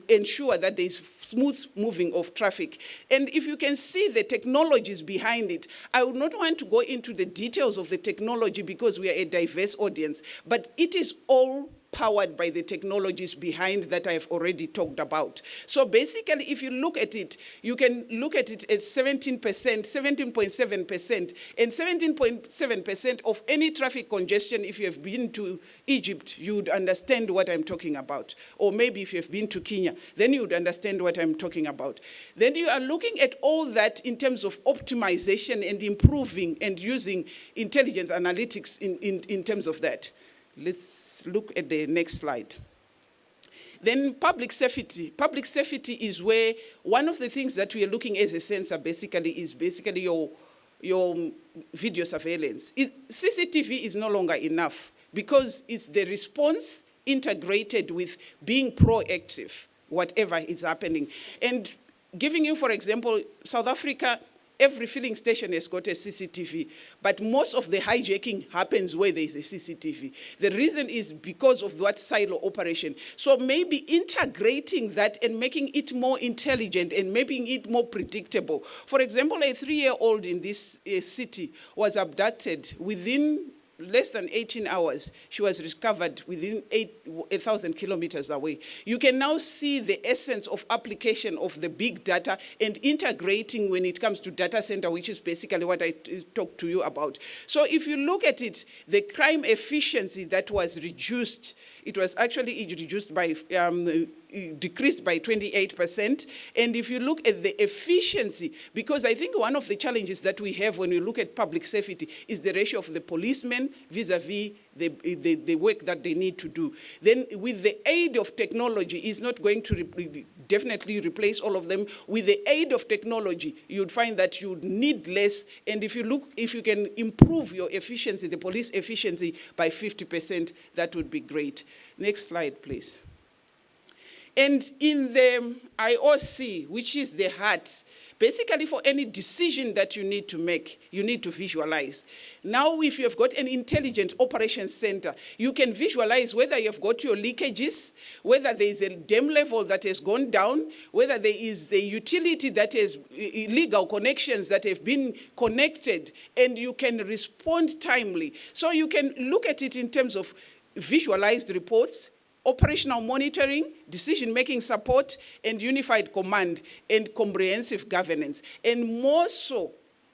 ensure that there is smooth moving of traffic. And if you can see the technologies behind it, I would not want to go into the details of the technology because we are a diverse audience, but it is all powered by the technologies behind that I've already talked about. So basically, if you look at it, you can look at it at 17%, 17.7%, and 17.7% of any traffic congestion. If you have been to Egypt, you would understand what I'm talking about. Or maybe if you have been to Kenya, then you would understand what I'm talking about. Then you are looking at all that in terms of optimization and improving and using intelligence analytics in terms of that. Let's look at the next slide. Then public safety. Public safety is where one of the things that we are looking as a sensor basically is basically your video surveillance. CCTV is no longer enough because it's the response integrated with being proactive, whatever is happening. And giving you, for example, South Africa, every filling station has got a CCTV, but most of the hijacking happens where there is a CCTV. The reason is because of that silo operation. So maybe integrating that and making it more intelligent and making it more predictable. For example, a 3-year-old in this city was abducted within less than 18 hours. She was recovered within 1,000 kilometers away. You can now see the essence of application of the big data and integrating when it comes to data center, which is basically what I talked to you about. So if you look at it, the crime efficiency that was reduced it was actually reduced by, decreased by 28%. And if you look at the efficiency, because I think one of the challenges that we have when we look at public safety is the ratio of the policemen vis-a-vis the work that they need to do. Then with the aid of technology, it's not going to definitely replace all of them. With the aid of technology, you'd find that you need less. And if you can improve your efficiency, the police efficiency by 50%, that would be great. Next slide, please. And in the IOC, which is the heart, basically for any decision that you need to make, you need to visualize. Now, if you have got an intelligent operations center, you can visualize whether you've got your leakages, whether there is a dam level that has gone down, whether there is the utility that has illegal connections that have been connected, and you can respond timely. So you can look at it in terms of visualized reports, operational monitoring, decision-making support, and unified command, and comprehensive governance. And more so,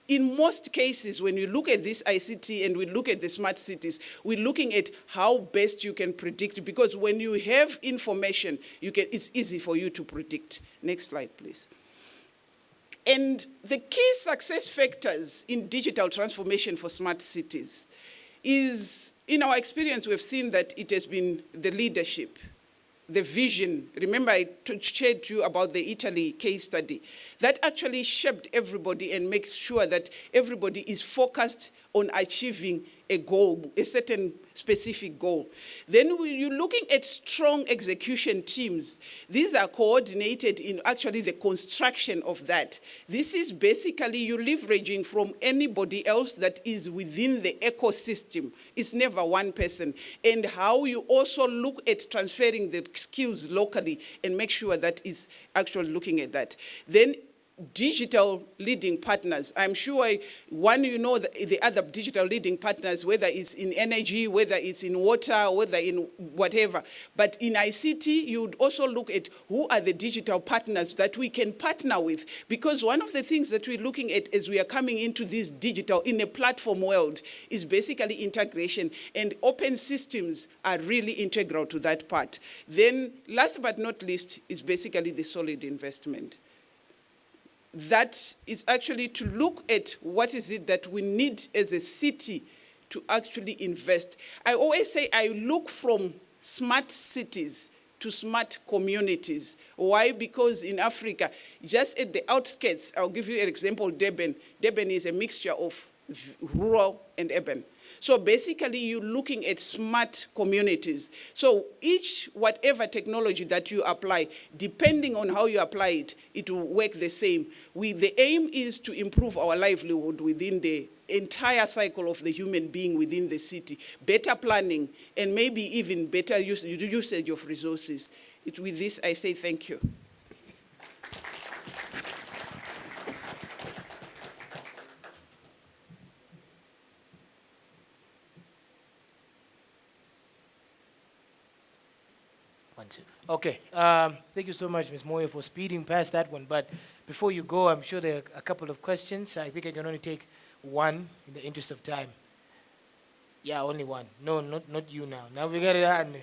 in most cases, when you look at this ICT and we look at the smart cities, we're looking at how best you can predict, because when you have information, it's easy for you to predict. Next slide, please. And the key success factors in digital transformation for smart cities is, in our experience, we've seen that it has been the leadership, the vision. Remember, I shared to you about the Italy case study that actually shaped everybody and make sure that everybody is focused on achieving a goal, a certain specific goal. Then you're looking at strong execution teams. These are coordinated in actually the construction of that. This is basically you leveraging from anybody else that is within the ecosystem. It's never one person. And how you also look at transferring the skills locally and make sure that is actually looking at that. Then digital leading partners. I'm sure the other digital leading partners, whether it's in energy, whether it's in water, whether in whatever. But in ICT, you'd also look at who are the digital partners that we can partner with. Because one of the things that we're looking at as we are coming into this digital, in a platform world, is basically integration. And open systems are really integral to that part. Then, last but not least, is basically the solid investment. That is actually to look at what is it that we need as a city to actually invest. I always say I look from smart cities to smart communities. Why? Because in Africa, just at the outskirts, I'll give you an example, Durban. Durban is a mixture of rural and urban. So basically, you're looking at smart communities. So whatever technology that you apply, depending on how you apply it, it will work the same. The aim is to improve our livelihood within the entire cycle of the human being within the city. Better planning, and maybe even better usage of resources. With this, I say thank you. Okay, thank you so much, Ms. Moyo, for speeding past that one. But before you go, I'm sure there are a couple of questions. I think I can only take one in the interest of time. Yeah, only one. No, not you now. Now we got it on.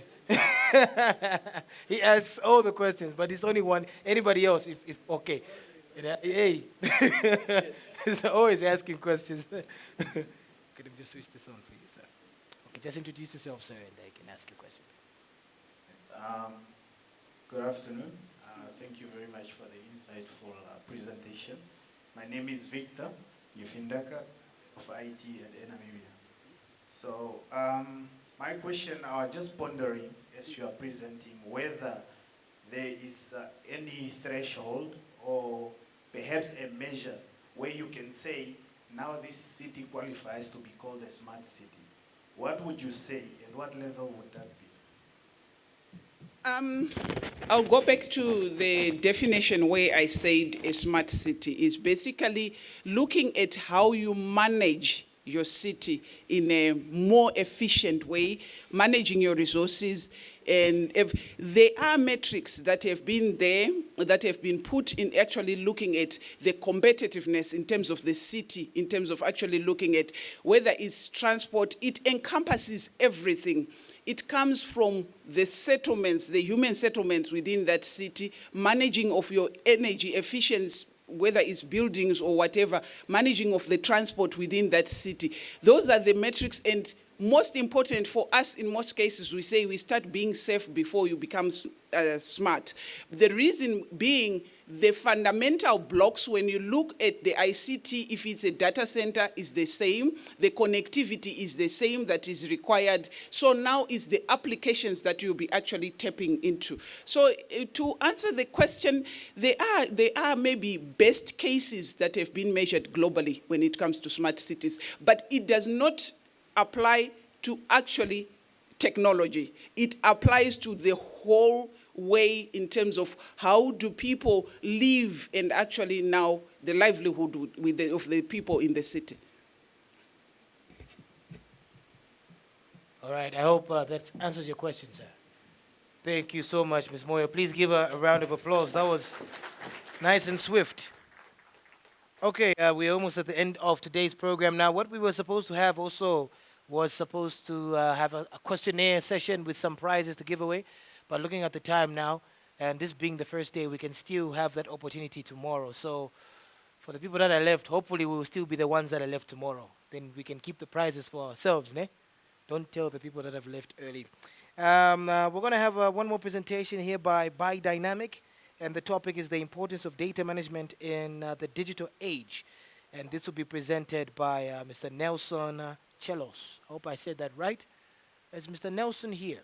He asks all the questions, but it's only one. Anybody else, if okay. Hey, he's always asking questions. Could I just switch this on for you, sir? Okay, just introduce yourself, sir, and I can ask you a question. Good afternoon. Thank you very much for the insightful presentation. My name is Victor Yufindaka of IT at Namibia. So my question, I was just pondering as you are presenting whether there is any threshold or perhaps a measure where you can say, now this city qualifies to be called a smart city. What would you say, and what level would that be? I'll go back to the definition where I said a smart city is basically looking at how you manage your city in a more efficient way, managing your resources. And if there are metrics that have been there, that have been put in actually looking at the competitiveness in terms of the city, in terms of actually looking at whether it's transport, it encompasses everything. it comes from the settlements, the human settlements within that city, managing of your energy efficiency, whether it's buildings or whatever, managing of the transport within that city. Those are the metrics, and most important for us in most cases, we say we start being safe before you become smart. The reason being, the fundamental blocks, when you look at the ICT, if it's a data center, is the same. The connectivity is the same that is required. So now is the applications that you'll be actually tapping into. So to answer the question, there are maybe best cases that have been measured globally when it comes to smart cities, but it does not apply to actually technology. It applies to the whole way in terms of how do people live and actually now the livelihood of the people in the city. All right, I hope that answers your question, sir. Thank you so much, Ms. Moyo. Please give her a round of applause. That was nice and swift. Okay, we're almost at the end of today's program now. What we were supposed to have also was supposed to have a questionnaire session with some prizes to give away. But looking at the time now, and this being the first day, we can still have that opportunity tomorrow. So for the people that are left, hopefully we will still be the ones that are left tomorrow. Then we can keep the prizes for ourselves, ne? Don't tell the people that have left early. We're going to have one more presentation here by Dynamic, and the topic is the importance of data management in the digital age. And this will be presented by Mr. Nelson Chelos. I hope I said that right. Is Mr. Nelson here?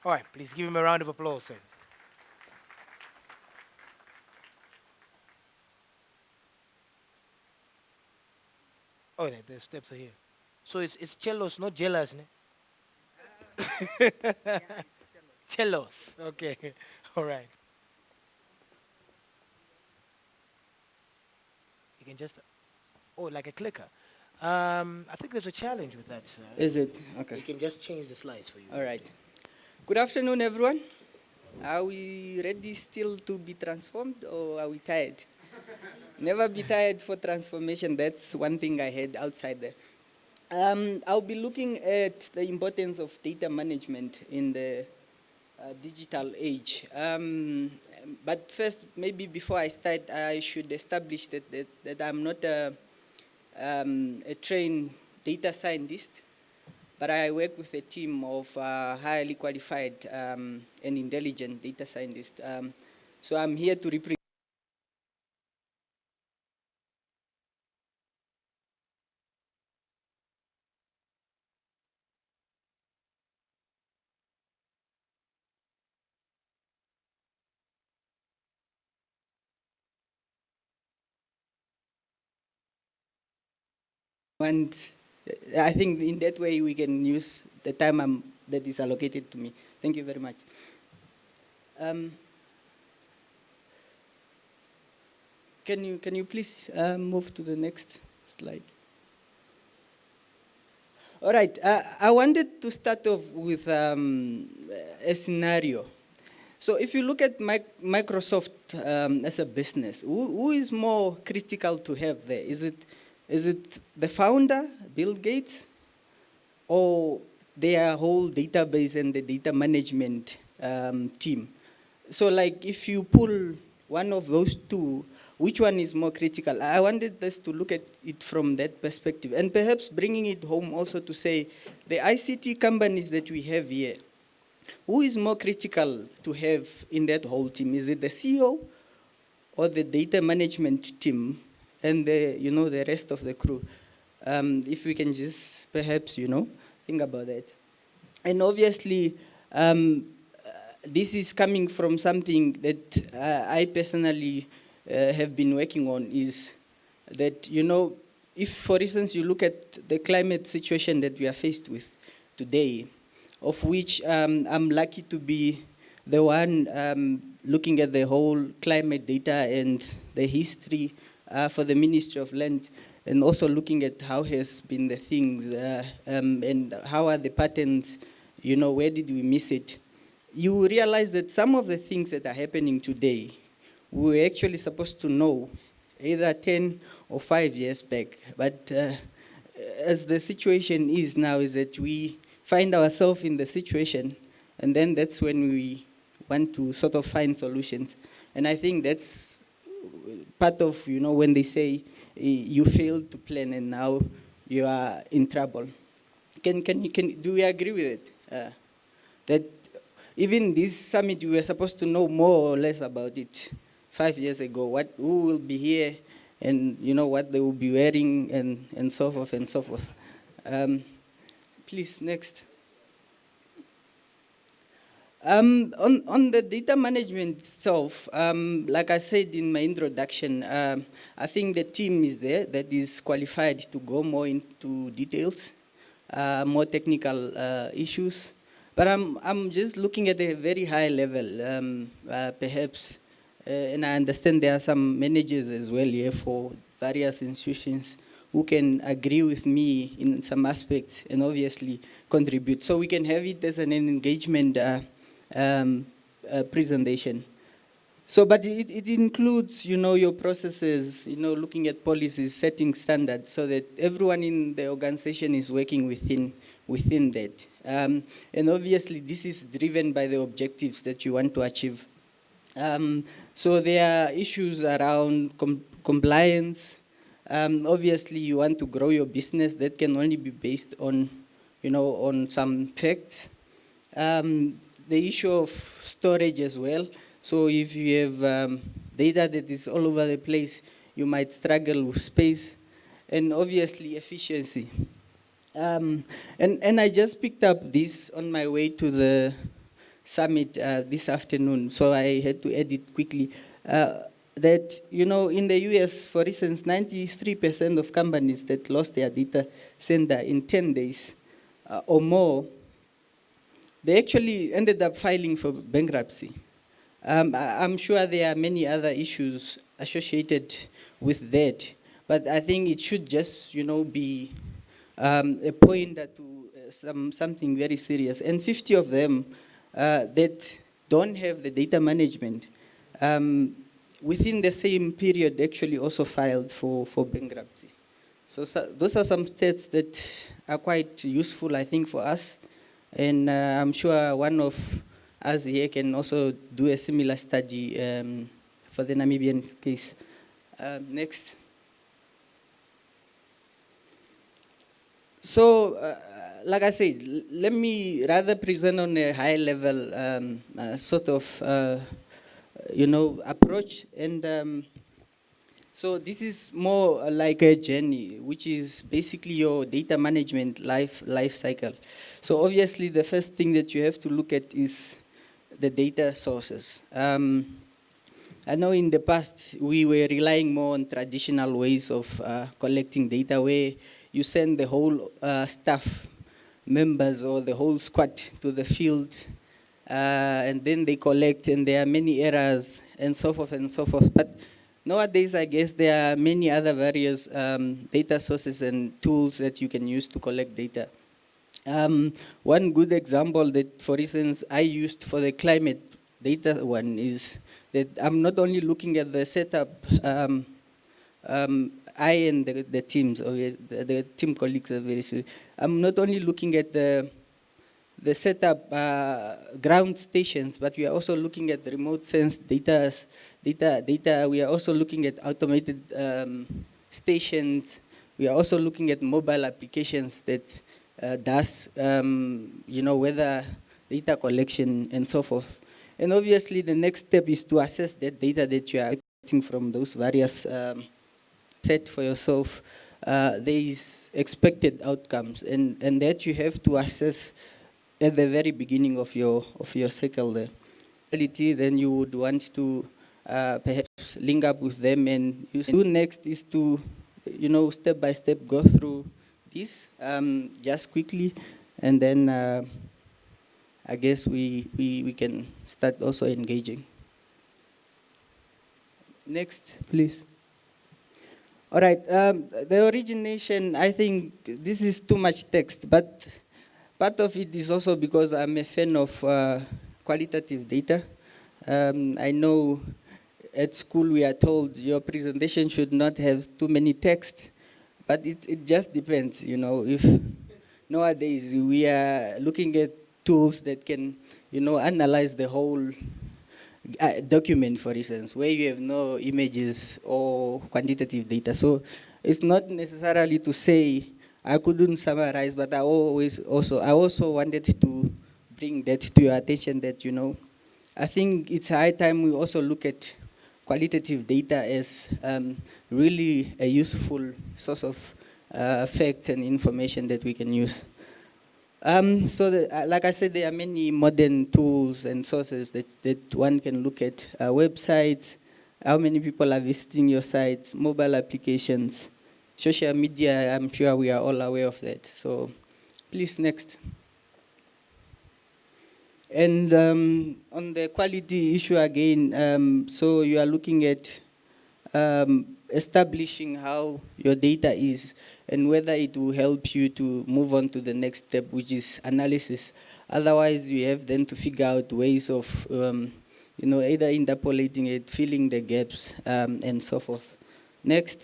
All right, please give him a round of applause, sir. Oh, yeah, the steps are here. So it's Chelos, not jealous, ne? Chelos. Okay. All right. You can just, oh, like a clicker. I think there's a challenge with that, sir. Is it? You Okay. can just change the slides for you. All right. Good afternoon, everyone. Are we ready still to be transformed, or are we tired? Never be tired for transformation. That's one thing I had outside there. I'll be looking at the importance of data management in the digital age. But first, maybe before I start, I should establish that I'm not a trained data scientist, but I work with a team of highly qualified and intelligent data scientists. So I'm here to represent and I think in that way we can use the time that is allocated to me. Thank you very much. Can you please move to the next slide? All right. I wanted to start off with a scenario. So if you look at Microsoft as a business, who is more critical to have there? Is it the founder, Bill Gates, or their whole database and the data management team? So like if you pull one of those two, which one is more critical? I wanted us to look at it from that perspective, and perhaps bringing it home also to say the ICT companies that we have here, who is more critical to have in that whole team? Is it the CEO or the data management team and the rest of the crew? If we can just perhaps think about that. And obviously, this is coming from something that I personally have been working on, is that if for instance you look at the climate situation that we are faced with today, of which I'm lucky to be the one looking at the whole climate data and the history for the Ministry of Land, and also looking at how has been the things and how are the patterns, where did we miss it? You realize that some of the things that are happening today, we were actually supposed to know either 10 or 5 years back, but as the situation is now, is that we find ourselves in the situation, and then that's when we want to sort of find solutions. And I think that's part of, when they say you failed to plan and now you are in trouble. Do we agree with it? That even this summit, we were supposed to know more or less about it 5 years ago, who will be here, and what they will be wearing, and so forth and so forth. Please, next. On the data management itself, like I said in my introduction, I think the team is there that is qualified to go more into details, more technical issues. But I'm just looking at a very high level, perhaps, and I understand there are some managers as well here for various institutions who can agree with me in some aspects and obviously contribute. So we can have it as an engagement presentation. So, but it includes, your processes, looking at policies, setting standards, so that everyone in the organization is working within that. And obviously, this is driven by the objectives that you want to achieve. So there are issues around compliance. Obviously, you want to grow your business. That can only be based on, on some facts. The issue of storage as well. So if you have data that is all over the place, you might struggle with space, and obviously efficiency. And I just picked up this on my way to the summit this afternoon, so I had to edit quickly. That, in the US, for instance, 93% of companies that lost their data center in 10 days or more, they actually ended up filing for bankruptcy. I'm sure there are many other issues associated with that, but I think it should just, be a pointer to something very serious. And 50 of them that don't have the data management, within the same period, actually also filed for bankruptcy. So those are some stats that are quite useful, I think, for us. And I'm sure one of us here can also do a similar study for the Namibian case. Next. So, like I said, let me rather present on a high level sort of, approach. And so this is more like a journey, which is basically your data management life cycle. So obviously, the first thing that you have to look at is the data sources. I know in the past, we were relying more on traditional ways of collecting data, where you send the whole staff members or the whole squad to the field, and then they collect, and there are many errors, and so forth and so forth. But nowadays, I guess there are many other various data sources and tools that you can use to collect data. One good example that, for instance, I used for the climate data one is that I'm not only looking at the setup, I and the teams, or the team colleagues are very serious. I'm not only looking at the setup ground stations, but we are also looking at the remote sense data. We are also looking at automated stations. We are also looking at mobile applications that does, weather data collection and so forth. And obviously, the next step is to assess that data that you are getting from those various set for yourself. There is expected outcomes, and that you have to assess at the very beginning of your cycle there. Then you would want to perhaps link up with them, and you do next is to, step by step go through this just quickly, and then I guess we can start also engaging. Next, please. All right, the origination, I think this is too much text, but part of it is also because I'm a fan of qualitative data. I know at school we are told your presentation should not have too many text, but it just depends, if nowadays we are looking at tools that can, analyze the whole document, for instance, where you have no images or quantitative data. So it's not necessarily to say I couldn't summarize, but I also wanted to bring that to your attention that, I think it's high time we also look at qualitative data as really a useful source of facts and information that we can use. Like I said, there are many modern tools and sources that one can look at. Websites, how many people are visiting your sites, mobile applications, social media, I'm sure we are all aware of that. So please, next. And on the quality issue again, so you are looking at establishing how your data is and whether it will help you to move on to the next step, which is analysis. Otherwise, you have then to figure out ways of, either interpolating it, filling the gaps, and so forth. Next.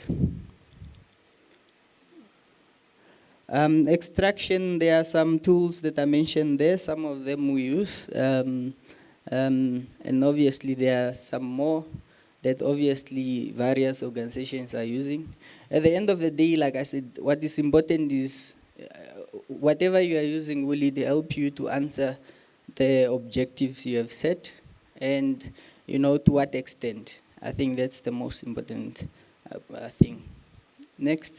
Extraction, there are some tools that I mentioned there. Some of them we use. And obviously, there are some more that obviously various organizations are using. At the end of the day, like I said, what is important is whatever you are using, will it help you to answer the objectives you have set? And, to what extent? I think that's the most important thing. Next.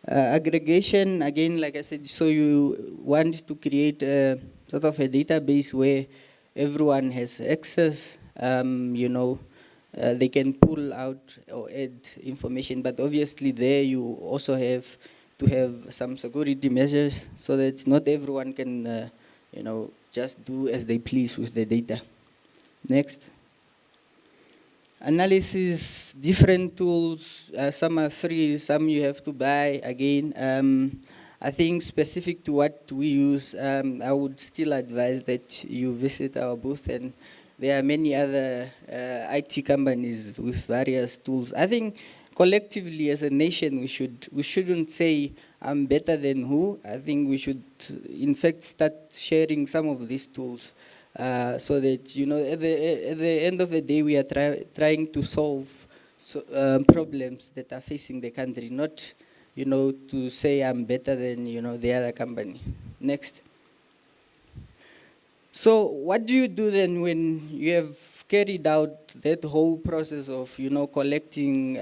Aggregation, again, like I said, so you want to create a sort of a database where everyone has access, they can pull out or add information, but obviously there you also have to have some security measures so that not everyone can, just do as they please with the data. Next. Analysis, different tools, some are free, some you have to buy. Again, I think specific to what we use, I would still advise that you visit our booth, and there are many other IT companies with various tools. I think collectively as a nation, we shouldn't say I'm better than who. I think we should, in fact, start sharing some of these tools. So that, at the end of the day, we are trying to solve problems that are facing the country, not, to say I'm better than, the other company. Next. So what do you do then when you have carried out that whole process of, collecting,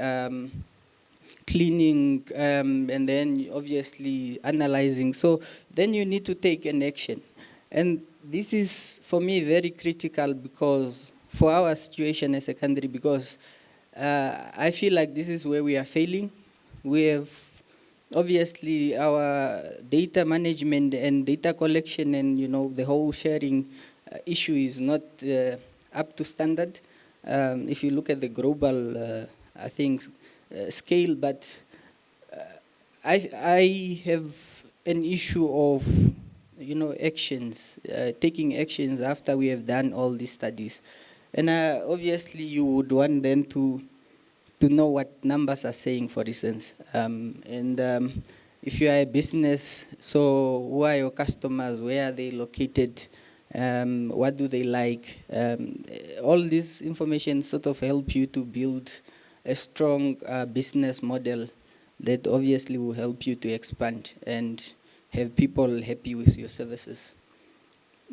cleaning, and then obviously analyzing? So then you need to take an action. And this is, for me, very critical because for our situation as a country, because I feel like this is where we are failing. We have, obviously, our data management and data collection and, the whole sharing issue is not up to standard. If you look at the global, I think, scale, but I have an issue of, actions, taking actions after we have done all these studies. And obviously you would want then to know what numbers are saying, for instance. If you are a business, so who are your customers, where are they located, what do they like? All this information sort of help you to build a strong business model that obviously will help you to expand and have people happy with your services.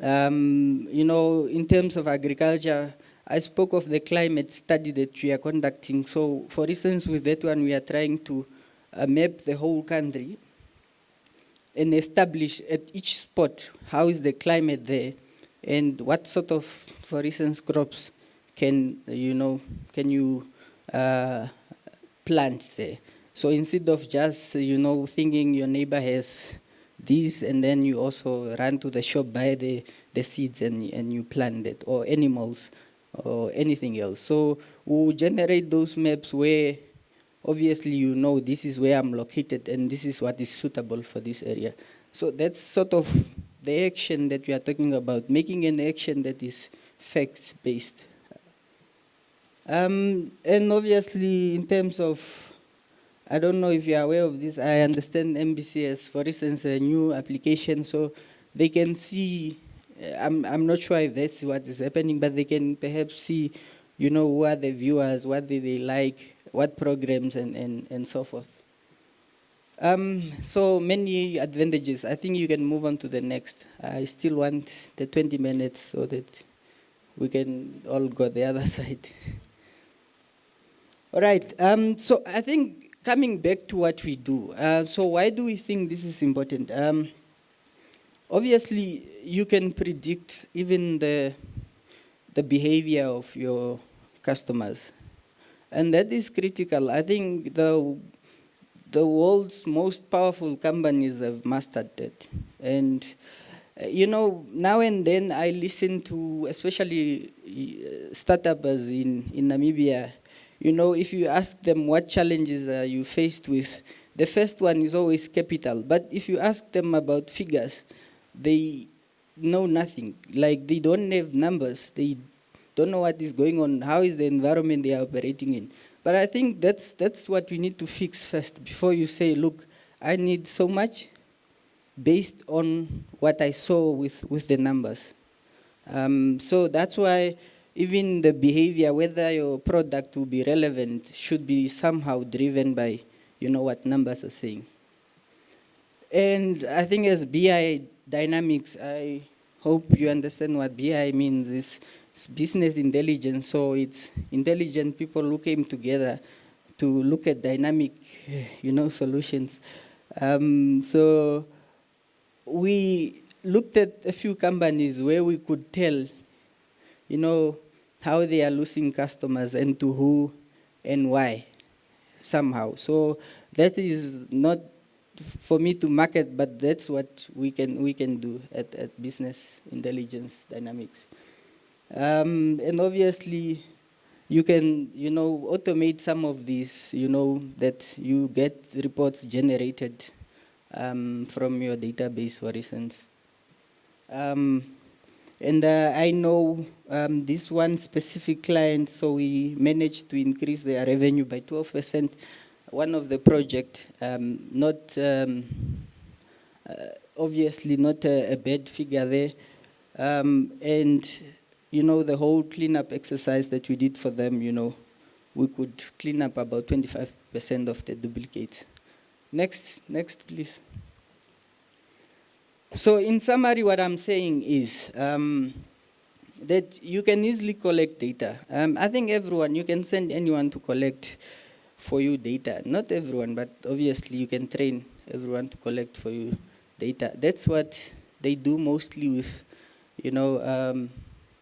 In terms of agriculture, I spoke of the climate study that we are conducting. So, for instance, with that one, we are trying to map the whole country and establish at each spot how is the climate there and what sort of, for instance, crops can you plant there. So instead of just, thinking your neighbor has this and then you also run to the shop, buy the seeds and you plant it, or animals or anything else. So we'll generate those maps where obviously this is where I'm located and this is what is suitable for this area. So that's sort of the action that we are talking about, making an action that is facts-based. And obviously in terms of I don't know if you are aware of this. I understand MBCS, for instance, a new application, so they can see. I'm not sure if that's what is happening, but they can perhaps see, who are the viewers, what do they like, what programs, and so forth. So many advantages. I think you can move on to the next. I still want the 20 minutes so that we can all go the other side. All right. So I think coming back to what we do. So why do we think this is important? Obviously, you can predict even the behavior of your customers, and that is critical. I think the world's most powerful companies have mastered that. And, now and then I listen to, especially startups in Namibia, if you ask them what challenges are you faced with, the first one is always capital. But if you ask them about figures, they know nothing. Like, they don't have numbers. They don't know what is going on. How is the environment they are operating in? But I think that's what we need to fix first before you say, look, I need so much based on what I saw with the numbers. So that's why even the behavior, whether your product will be relevant, should be somehow driven by, what numbers are saying. And I think as BI dynamics, I hope you understand what BI means. It's business intelligence, so it's intelligent people who came together to look at dynamic, solutions. So we looked at a few companies where we could tell, how they are losing customers and to who and why, somehow. So that is not for me to market, but that's what we can do at Business Intelligence Dynamics. And obviously, you can, automate some of these, that you get reports generated from your database, for instance. And I know this one specific client, so we managed to increase their revenue by 12%. One of the project, not obviously not a bad figure there, and the whole cleanup exercise that we did for them, we could clean up about 25% of the duplicates. Next, please. So in summary, what I'm saying is that you can easily collect data. I think everyone, you can send anyone to collect for you data. Not everyone, but obviously you can train everyone to collect for you data. That's what they do mostly with,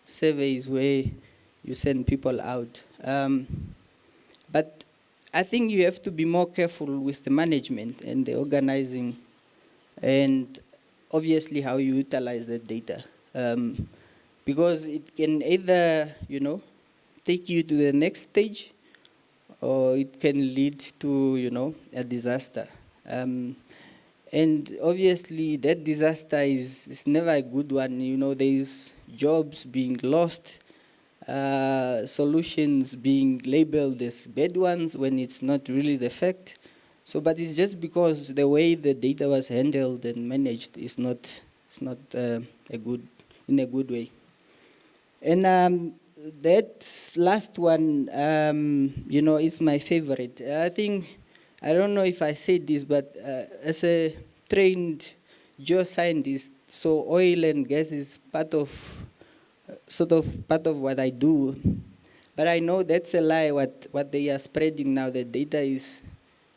surveys where you send people out. But I think you have to be more careful with the management and the organizing, and obviously how you utilize that data. Because it can either, take you to the next stage, or it can lead to, a disaster. And obviously that disaster is never a good one. There's jobs being lost, solutions being labeled as bad ones when it's not really the fact. So, but it's just because the way the data was handled and managed is not, in a good way. And that last one, is my favorite. I think, I don't know if I said this, but as a trained geoscientist, so oil and gas is part of what I do. But I know that's a lie, what they are spreading now, that data is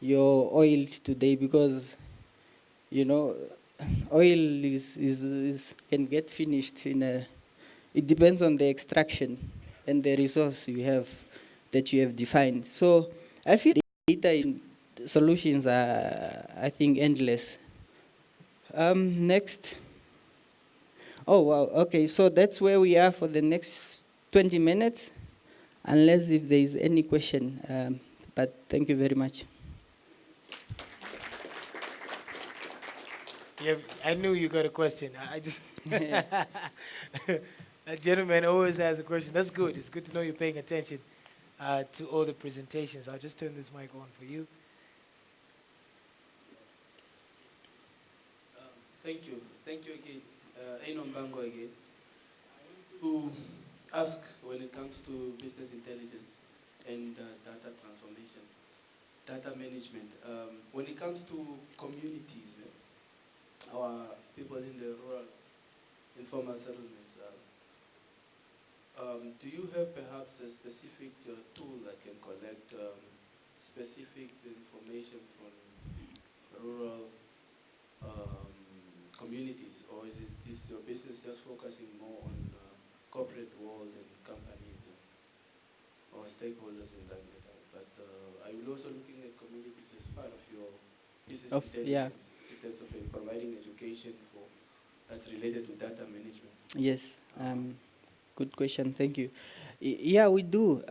your oil today, because, oil can get finished it depends on the extraction and the resource that you have defined. So I feel data in solutions are, I think, endless. Next. Oh, wow. Okay, so that's where we are for the next 20 minutes, unless if there is any question. But thank you very much. Yeah, I knew you got a question. I just that gentleman always has a question. That's good. It's good to know you're paying attention to all the presentations. I'll just turn this mic on for you. Thank you. Thank you again. Ainon Bango again. To ask when it comes to business intelligence and data transformation, data management, when it comes to communities, our people in the rural informal settlements, do you have perhaps a specific tool that can collect specific information from rural um, communities, or is your business just focusing more on corporate world and companies or stakeholders in that matter? But are you also looking at communities as part of your business Yeah. intelligence in terms of providing education for that's related to data management? Yes. Good question. Thank you. Yeah, we do.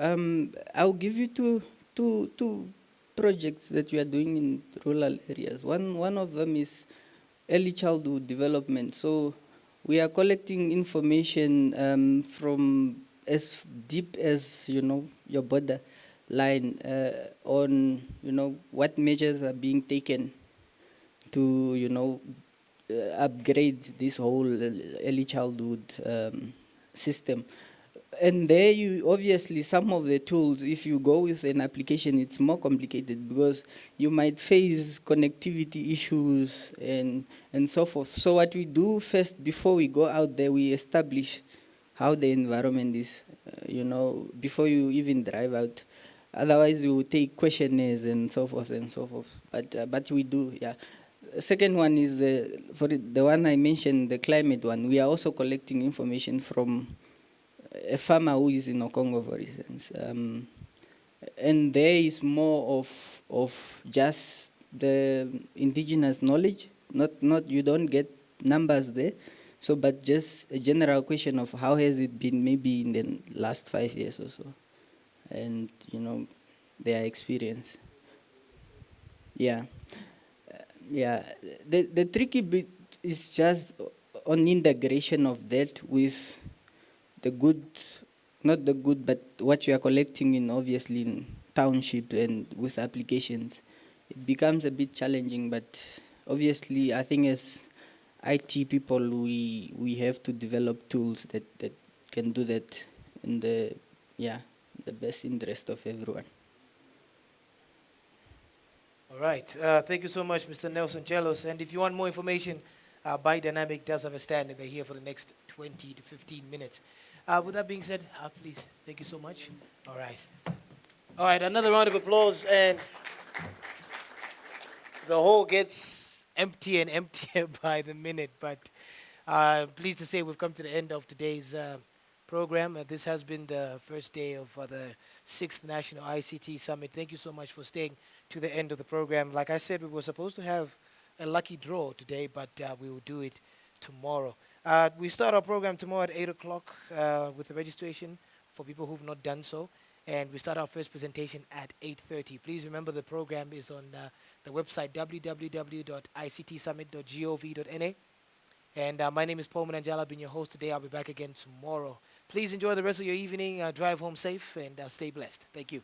I'll give you two projects that we are doing in rural areas. One of them is early childhood development. So we are collecting information from as deep as your border line on what measures are being taken to upgrade this whole early childhood system. And there you obviously some of the tools, if you go with an application, it's more complicated because you might face connectivity issues and so forth. So what we do first before we go out there, we establish how the environment is, before you even drive out. Otherwise, you will take questionnaires and so forth and so forth. But we do, yeah. Second one is the one I mentioned, the climate one. We are also collecting information from a farmer who is in Okongo, for instance. And there is more of just the indigenous knowledge. Not you don't get numbers there. So, but just a general question of how has it been maybe in the last 5 years or so, and their experience. Yeah. Yeah, the tricky bit is just on integration of that with the good, not the good, but what you are collecting in obviously in township and with applications. It becomes a bit challenging, but obviously I think as IT people we have to develop tools that can do that in the best interest of everyone. All right. Thank you so much, Mr. Nelson Chelos. And if you want more information, Biodynamic does have a stand, and they're here for the next 20 to 15 minutes. With that being said, please, thank you so much. All right. All right, another round of applause, and the hall gets emptier and emptier by the minute. But pleased to say we've come to the end of today's program. This has been the first day of the 6th National ICT Summit. Thank you so much for staying to the end of the program. Like I said, we were supposed to have a lucky draw today, but we will do it tomorrow. We start our program tomorrow at 8 o'clock with the registration for people who've not done so. And we start our first presentation at 8:30. Please remember the program is on the website www.ictsummit.gov.na. And my name is Paul Mananjala. I've been your host today. I'll be back again tomorrow. Please enjoy the rest of your evening. Drive home safe and stay blessed. Thank you.